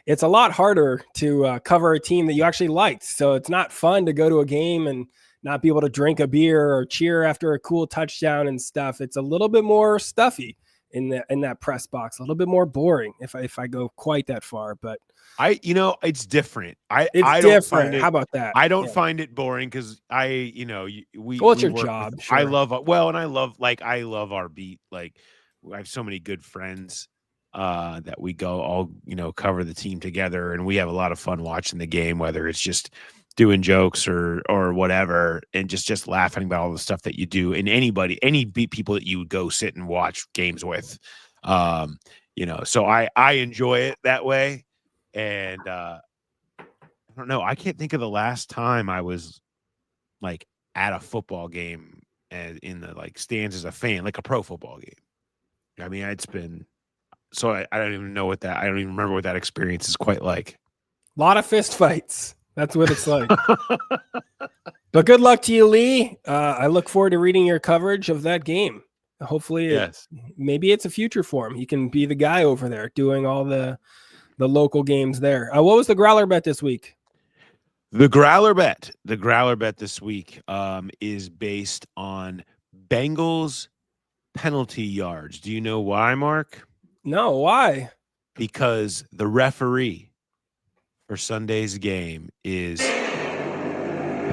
it's a lot harder to cover a team that you actually liked. So it's not fun to go to a game and not be able to drink a beer or cheer after a cool touchdown and stuff. It's a little bit more stuffy in that press box, a little bit more boring if I go quite that far. But it's different. It's different. How about that? I don't find it boring because it's your job. Sure. I love our beat. Like, I have so many good friends that we go all cover the team together, and we have a lot of fun watching the game, whether it's just doing jokes or whatever, and just laughing about all the stuff that you do, and any people that you go sit and watch games with. So I enjoy it that way. And I don't know. I can't think of the last time I was like at a football game and in the like stands as a fan, like a pro football game. I mean, it's been so I don't even know what that I don't even remember what that experience is quite like. A lot of fist fights. That's what it's like. But good luck to you, Lee. I look forward to reading your coverage of that game. Hopefully, Yes. maybe it's a future for him. He can be the guy over there doing all the local games there. What was the Growler bet this week? The Growler bet this week is based on Bengals penalty yards. Do you know why, Mark? No, why? Because the referee for Sunday's game is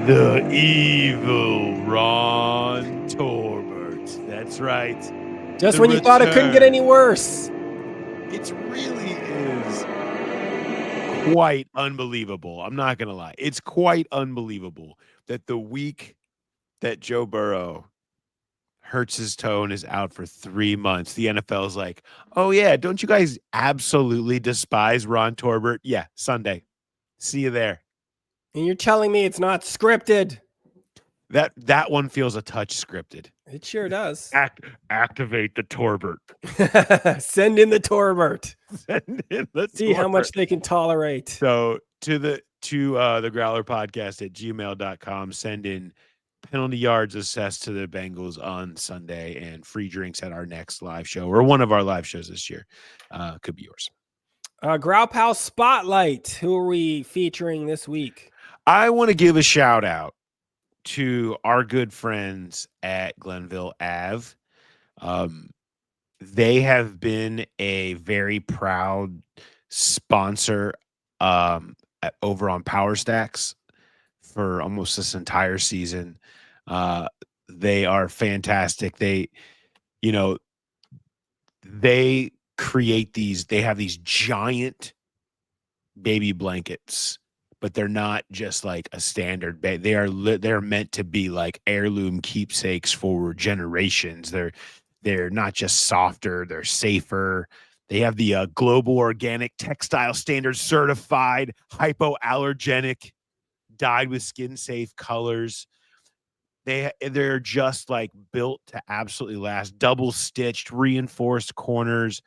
the evil Ron Torbert. That's right. Just The when you thought it couldn't get return. any worse. It really is quite unbelievable. I'm not going to lie. It's quite unbelievable that the week that Joe Burrow hurts his toe and is out for 3 months, the NFL is like, oh, yeah, don't you guys absolutely despise Ron Torbert? Yeah, Sunday. See you there. And you're telling me it's not scripted. That one feels a touch scripted. It sure does. Activate the Torbert. Send in the Torbert. Send in the See how Torbert. much they can tolerate. So to the Growler podcast at gmail.com, send in penalty yards assessed to the Bengals on Sunday and free drinks at our next live show or one of our live shows this year. Could be yours. Growl Pal Spotlight. Who are we featuring this week? I want to give a shout out to our good friends at Glenville Ave. They have been a very proud sponsor over on Power Stacks for almost this entire season. They are fantastic. They create they have these giant baby blankets, but they're not just like a standard they're meant to be like heirloom keepsakes for generations. They're not just softer, they're safer. They have the global organic textile standards certified, hypoallergenic, dyed with skin safe colors. They're just like built to absolutely last. Double stitched, reinforced corners.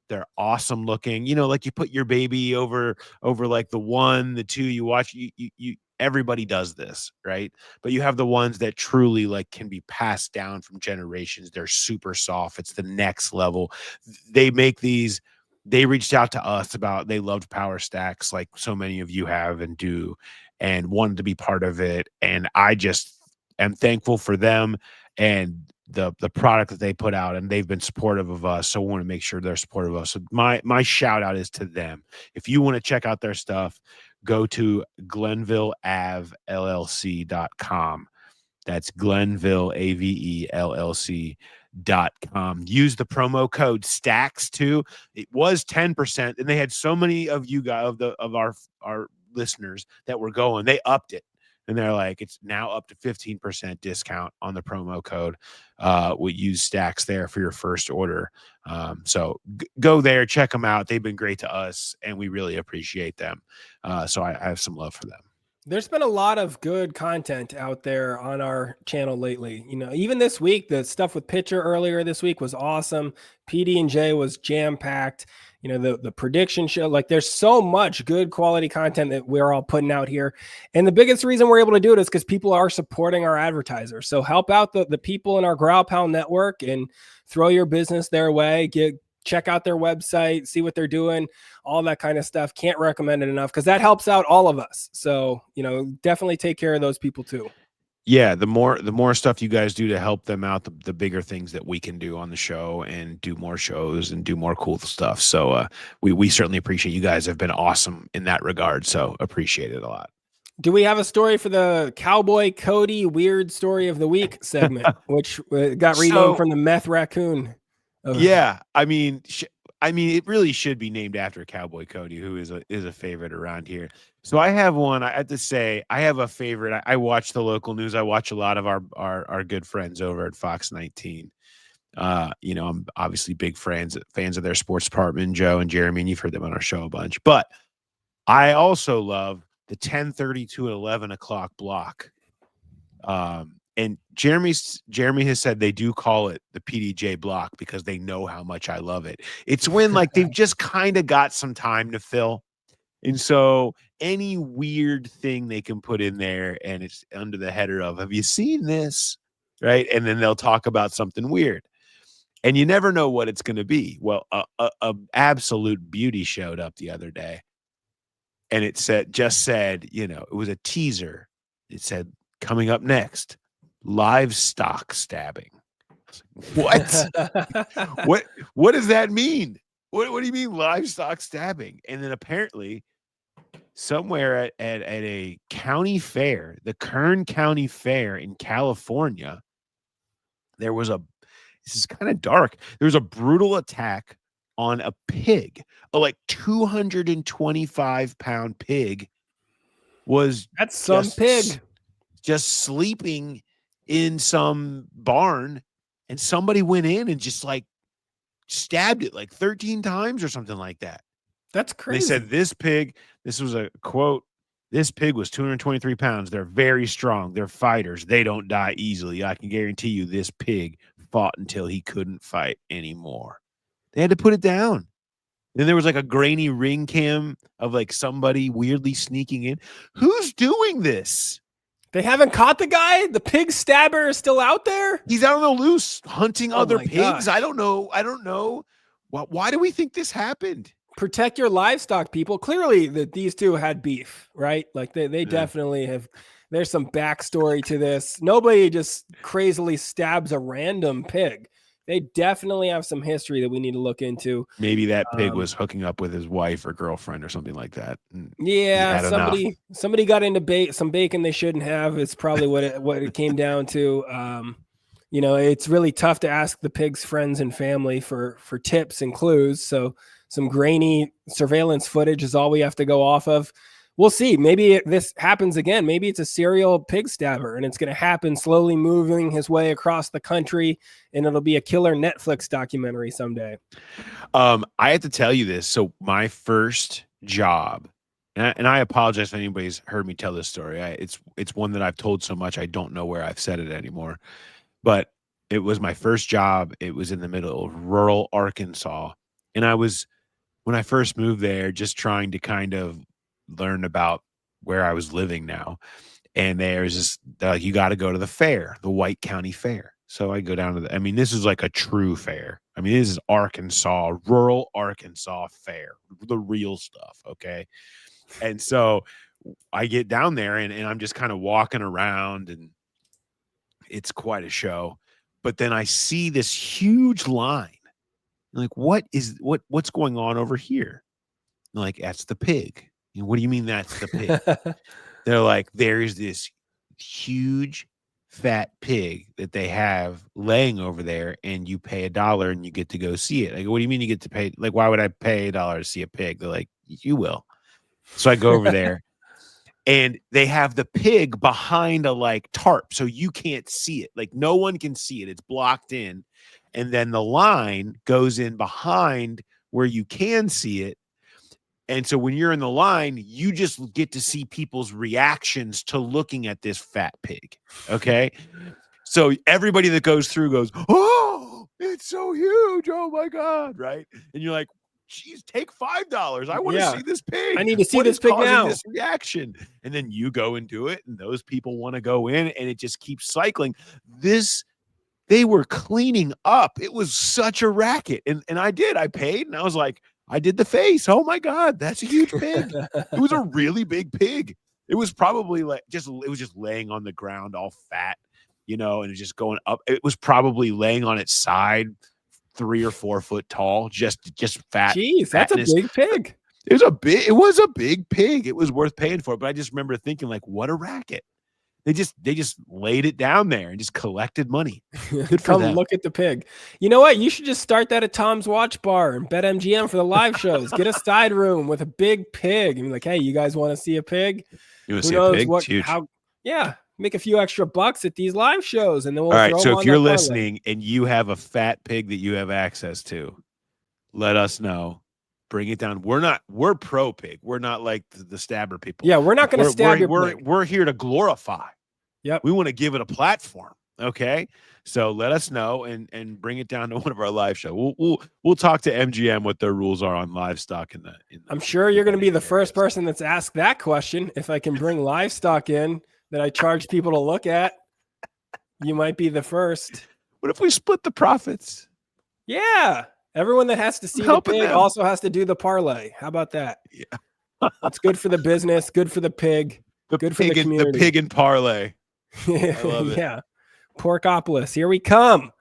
They're awesome looking. Like you put your baby over like the 1, the 2 you watch. You everybody does this, right? But you have the ones that truly like can be passed down from generations. They're super soft. It's the next level. They make these. They reached out to us they loved Power Stacks like so many of you have and do, and wanted to be part of it. And I just am thankful for them and the product that they put out, and they've been supportive of us. So we want to make sure they're supportive of us. So my shout out is to them. If you want to check out their stuff, go to GlenvilleAveLLC.com. That's Glenville AVELLC.com. Use the promo code STACKS too. It was 10%, and they had so many of you guys of our listeners that were going. They upped it. And they're like, it's now up to 15% discount on the promo code. We use Stacks there for your first order. So go there, check them out. They've been great to us, and we really appreciate them. So I have some love for them. There's been a lot of good content out there on our channel lately. Even this week, the stuff with Pitcher earlier this week was awesome. PD&J was jam-packed. The prediction show, like there's so much good quality content that we're all putting out here. And the biggest reason we're able to do it is because people are supporting our advertisers. So help out the people in our Growl Pal network and throw your business their way. Check out their website, see what they're doing, all that kind of stuff. Can't recommend it enough because that helps out all of us. So, definitely take care of those people too. Yeah, the more stuff you guys do to help them out, the bigger things that we can do on the show and do more shows and do more cool stuff. So we certainly appreciate you guys have been awesome in that regard. So appreciate it a lot. Do we have a story for the Cowboy Cody Weird Story of the Week segment, which got renamed from the Meth Raccoon? Yeah, I mean, it really should be named after Cowboy Cody, who is a favorite around here. So I have one. I have to say, I have a favorite. I watch the local news. I watch a lot of our good friends over at Fox 19. I'm obviously big fans of their sports department, Joe and Jeremy, and you've heard them on our show a bunch. But I also love the 10:30 to 11 o'clock block. And Jeremy has said they do call it the PDJ block because they know how much I love it. It's when like they've just kind of got some time to fill. And so any weird thing they can put in there and it's under the header of, have you seen this? Right. And then they'll talk about something weird. And you never know what it's going to be. Well, a absolute beauty showed up the other day. And it said, you know, it was a teaser. It said, coming up next, livestock stabbing. What? What does that mean? What do you mean livestock stabbing? And then apparently somewhere at a county fair, the Kern County Fair in California, this is kind of dark. There was a brutal attack on a pig, a like 225-pound pig That's some pig. Just sleeping in some barn, and somebody went in and just like stabbed it like 13 times or something like that. That's crazy. They said this was a quote, this pig was 223 pounds. They're very strong. They're fighters. They don't die easily. I can guarantee you this pig fought until he couldn't fight anymore. They had to put it down. Then there was like a grainy ring cam of like somebody weirdly sneaking in. Who's doing this? They haven't caught the guy? The pig stabber is still out there? He's out on the loose hunting other pigs. Gosh. I don't know. Why do we think this happened? Protect your livestock, people. Clearly that these two had beef, right? Like they definitely have. There's some backstory to this. Nobody just crazily stabs a random pig. They definitely have some history that we need to look into. Maybe that pig was hooking up with his wife or girlfriend or something like that. Yeah, somebody got into some bacon they shouldn't have. It's probably what it came down to. You know, it's really tough to ask the pig's friends and family for tips and clues. So some grainy surveillance footage is all we have to go off of. We'll see. Maybe this happens again. Maybe it's a serial pig stabber and it's going to happen slowly moving his way across the country, and it'll be a killer Netflix documentary someday. I have to tell you this. So my first job, and I apologize if anybody's heard me tell this story. It's one that I've told so much I don't know where I've said it anymore. But it was my first job. It was in the middle of rural Arkansas. And when I first moved there, just trying to kind of learn about where I was living now. And there's this, like, you got to go to the fair, the White County Fair. So I go down to this is like a true fair. I mean, this is Arkansas, rural Arkansas fair, the real stuff. Okay. And so I get down there and I'm just kind of walking around, and it's quite a show. But then I see this huge line. I'm like, what's going on over here? I'm like, that's the pig. What do you mean that's the pig? They're like, there's this huge fat pig that they have laying over there, and you pay $1 and you get to go see it. Like, what do you mean you get to pay? Like, why would I pay $1 to see a pig? They're like, you will. So I go over there, and they have the pig behind a like tarp, so you can't see it. Like, no one can see it. It's blocked in. And then the line goes in behind where you can see it. And so when you're in the line, you just get to see people's reactions to looking at this fat pig. Okay. So everybody that goes through goes, oh, it's so huge. Oh my God. Right. And you're like, geez, take $5. I want to see this pig. I need to see this pig now. This reaction. And then you go and do it. And those people want to go in, and it just keeps cycling. They were cleaning up. It was such a racket. And I paid, and I was like, I did the face. Oh my God, that's a huge pig. It was a really big pig. It was probably like it was just laying on the ground all fat, and it was just going up. It was probably laying on its side 3 or 4 foot tall, just fat. Jeez, that's a big pig. It was a big pig. It was worth paying for. But I just remember thinking, like, what a racket. They just laid it down there and just collected money. Good for them. Look at the pig. You know what? You should just start that at Tom's Watch Bar and BetMGM for the live shows. Get a side room with a big pig and be like, hey, you guys want to see a pig? You want to see a pig? It's huge. Make a few extra bucks at these live shows, and then we'll. All right. So if you're listening and you have a fat pig that you have access to, let us know. Bring it down. We're pro pig. We're not like the stabber people. Yeah, we're not going to stab your pig. We're here to glorify. Yep. We want to give it a platform. Okay. So let us know and bring it down to one of our live show. We'll talk to MGM what their rules are on livestock in the I'm sure you're going to be the first person that's asked that question. If I can bring livestock in that I charge people to look at, you might be the first. What if we split the profits? Yeah. Everyone that has to see the pig also has to do the parlay. How about that? Yeah. It's good for the business, good for the pig, good for the community. The pig and parlay. I love it. Yeah. Porkopolis. Here we come.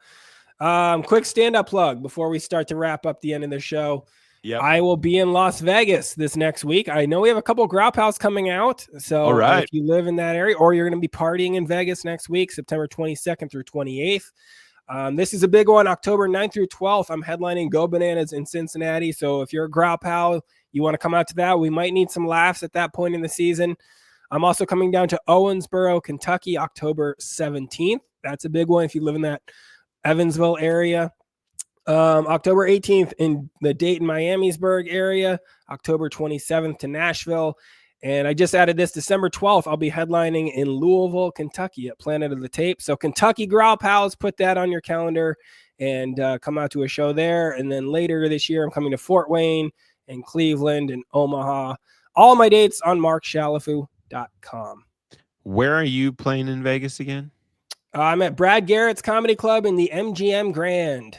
Quick stand-up plug before we start to wrap up the end of the show. Yep. I will be in Las Vegas this next week. I know we have a couple of Growl Pals coming out. So all right. If you live in that area or you're going to be partying in Vegas next week, September 22nd through 28th. This is a big one, October 9th through 12th. I'm headlining Go Bananas in Cincinnati. So if you're a Growl Pal, you want to come out to that, we might need some laughs at that point in the season. I'm also coming down to Owensboro, Kentucky, October 17th. That's a big one if you live in that Evansville area. October 18th in the Dayton, Miamisburg area, October 27th to Nashville. And I just added this December 12th. I'll be headlining in Louisville, Kentucky at Planet of the Tape. So Kentucky Growl Pals, put that on your calendar and come out to a show there. And then later this year, I'm coming to Fort Wayne and Cleveland and Omaha. All my dates on markshalafu.com. Where are you playing in Vegas again? I'm at Brad Garrett's Comedy Club in the MGM Grand.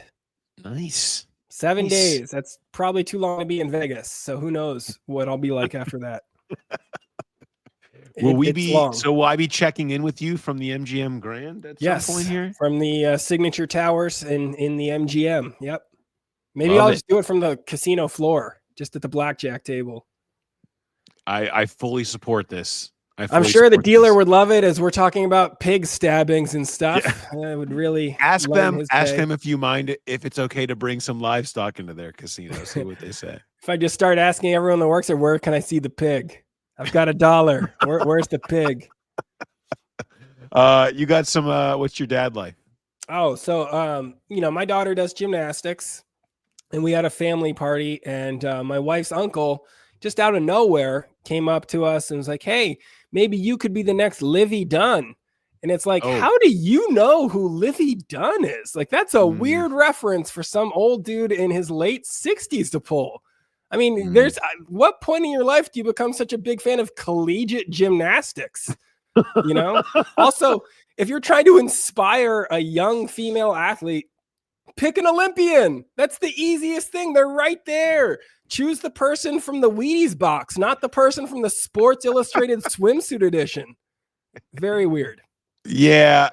Nice. 7 days. That's probably too long to be in Vegas. So who knows what I'll be like after that. Will I be checking in with you from the MGM Grand at some point here? From the signature towers in the MGM. Yep. Maybe I'll just do it from the casino floor, just at the blackjack table. I fully support this. I'm sure the dealer would love it as we're talking about pig stabbings and stuff. Yeah. I would really ask them if you mind if it's okay to bring some livestock into their casino. See what they say. If I just start asking everyone that works there, where can I see the pig? I've got $1. Where's the pig? You got some, what's your dad like? Oh, so, my daughter does gymnastics and we had a family party and my wife's uncle just out of nowhere came up to us and was like, hey, maybe you could be the next Livy Dunn. And it's like, how do you know who Livy Dunn is? Like, that's a weird reference for some old dude in his late 60s to pull. I mean, there's what point in your life do you become such a big fan of collegiate gymnastics? Also, if you're trying to inspire a young female athlete, pick an Olympian. That's the easiest thing. They're right there. Choose the person from the Wheaties box, not the person from the Sports Illustrated swimsuit edition. Very weird. Yeah.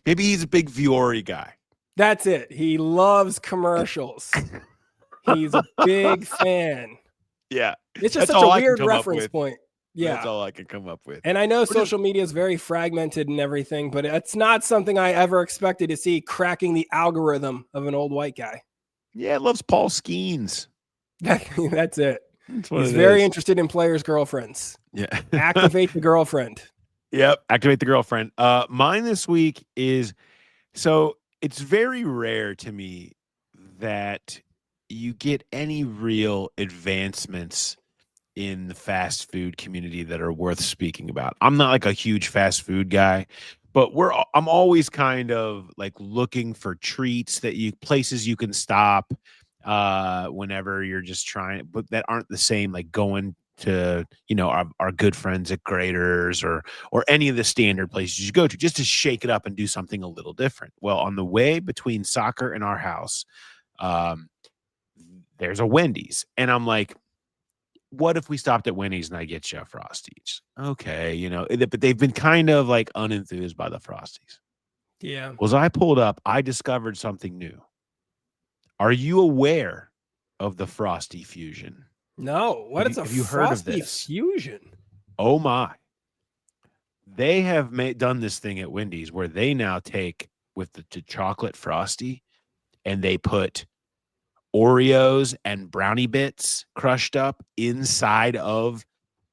Maybe he's a big Viore guy. That's it. He loves commercials. He's a big fan. Yeah. It's just such a weird reference point. Yeah. That's all I can come up with. And I know social media is very fragmented and everything, but it's not something I ever expected to see cracking the algorithm of an old white guy. Yeah, loves Paul Skeens. That's it. He's very interested in players' girlfriends. Yeah. Activate the girlfriend. Yep. Activate the girlfriend. Mine this week is, so it's very rare to me that you get any real advancements in the fast food community that are worth speaking about. I'm not like a huge fast food guy, but I'm always kind of like looking for treats places you can stop whenever you're just trying, but that aren't the same, like going to, our good friends at Graders or any of the standard places you go to, just to shake it up and do something a little different. Well, on the way between soccer and our house, there's a Wendy's, and I'm like, what if we stopped at Wendy's and I get you a Frosties? Okay, but they've been kind of like unenthused by the Frosties. Yeah. Well, as I pulled up, I discovered something new. Are you aware of the Frosty Fusion? No. Have you heard of this? Fusion? Oh my. They have done this thing at Wendy's where they now take with the chocolate Frosty and they put Oreos and brownie bits crushed up inside of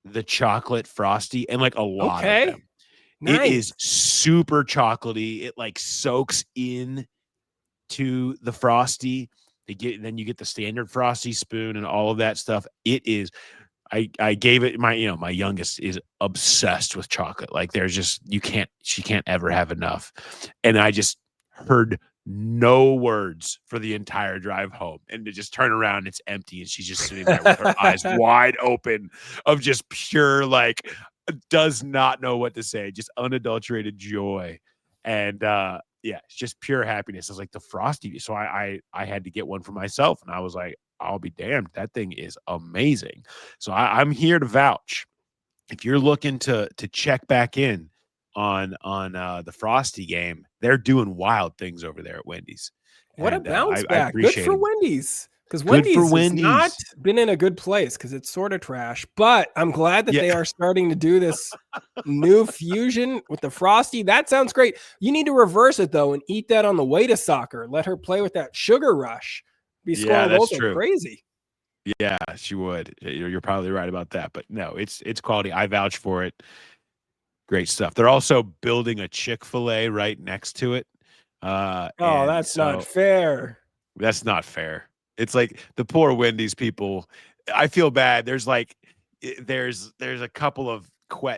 the chocolate Frosty, and like a lot of them. Nice. It is super chocolatey. It like soaks in to the Frosty. then you get the standard Frosty spoon and all of that stuff. It is. I gave it my youngest is obsessed with chocolate. Like she can't ever have enough. And I just heard no words for the entire drive home, and to just turn around, it's empty, and she's just sitting there with her eyes wide open of just pure, like, does not know what to say, just unadulterated joy. And yeah, it's just pure happiness. It's like the Frosty. So I had to get one for myself, and I was like, I'll be damned. That thing is amazing. So I'm here to vouch. If you're looking to check back in on the Frosty game, they're doing wild things over there at Wendy's. What And, a bounce I back. Good for them. Wendy's. Because Good for Wendy's has not Wendy's. been in a good place because it's sort of trash. But I'm glad that they are starting to do this new fusion with the Frosty. That sounds great. You need to reverse it, though, and eat that on the way to soccer. Let her play with that sugar rush. Be scoring goals like crazy. Yeah, she would. You're probably right about that. But no, it's quality. I vouch for it. Great stuff. They're also building a Chick-fil-A right next to it. That's not fair. That's not fair. It's like the poor Wendy's people. I feel bad. There's a couple of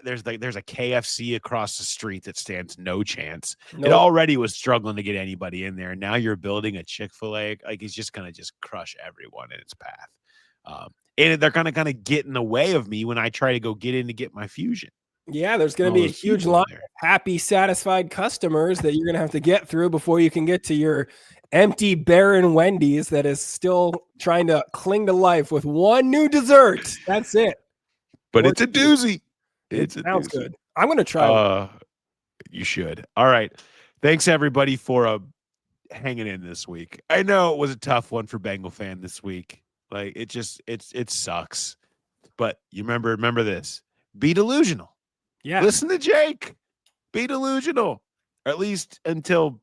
there's a KFC across the street that stands no chance. Nope. It already was struggling to get anybody in there. Now you're building a Chick-fil-A. Like, it's just gonna just crush everyone in its path. And they're gonna kind of get in the way of me when I try to go get in to get my fusion. Yeah, there's going to be a huge line of happy, satisfied customers that you're going to have to get through before you can get to your empty, barren Wendy's that is still trying to cling to life with one new dessert. That's it. But it's a doozy. It sounds good. I'm going to try. You should. All right. Thanks, everybody, for hanging in this week. I know it was a tough one for Bengal fan this week. Like, it sucks. But you remember this. Be delusional. Yeah. Listen to Jake. Be delusional. Or at least until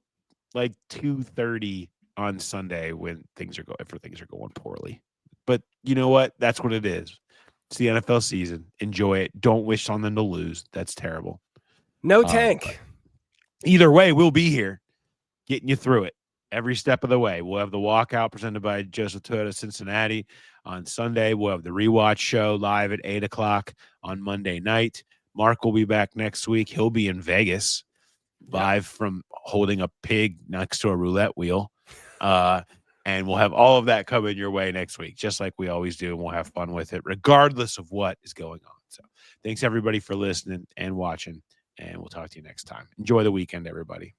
like 2:30 on Sunday when things are going poorly. But you know what? That's what it is. It's the NFL season. Enjoy it. Don't wish on them to lose. That's terrible. No tank. Either way, we'll be here getting you through it every step of the way. We'll have the walkout presented by Joseph Toyota Cincinnati on Sunday. We'll have the rewatch show live at 8:00 on Monday night. Mark will be back next week. He'll be in Vegas live from holding a pig next to a roulette wheel. And we'll have all of that coming your way next week, just like we always do. And we'll have fun with it, regardless of what is going on. So thanks, everybody, for listening and watching. And we'll talk to you next time. Enjoy the weekend, everybody.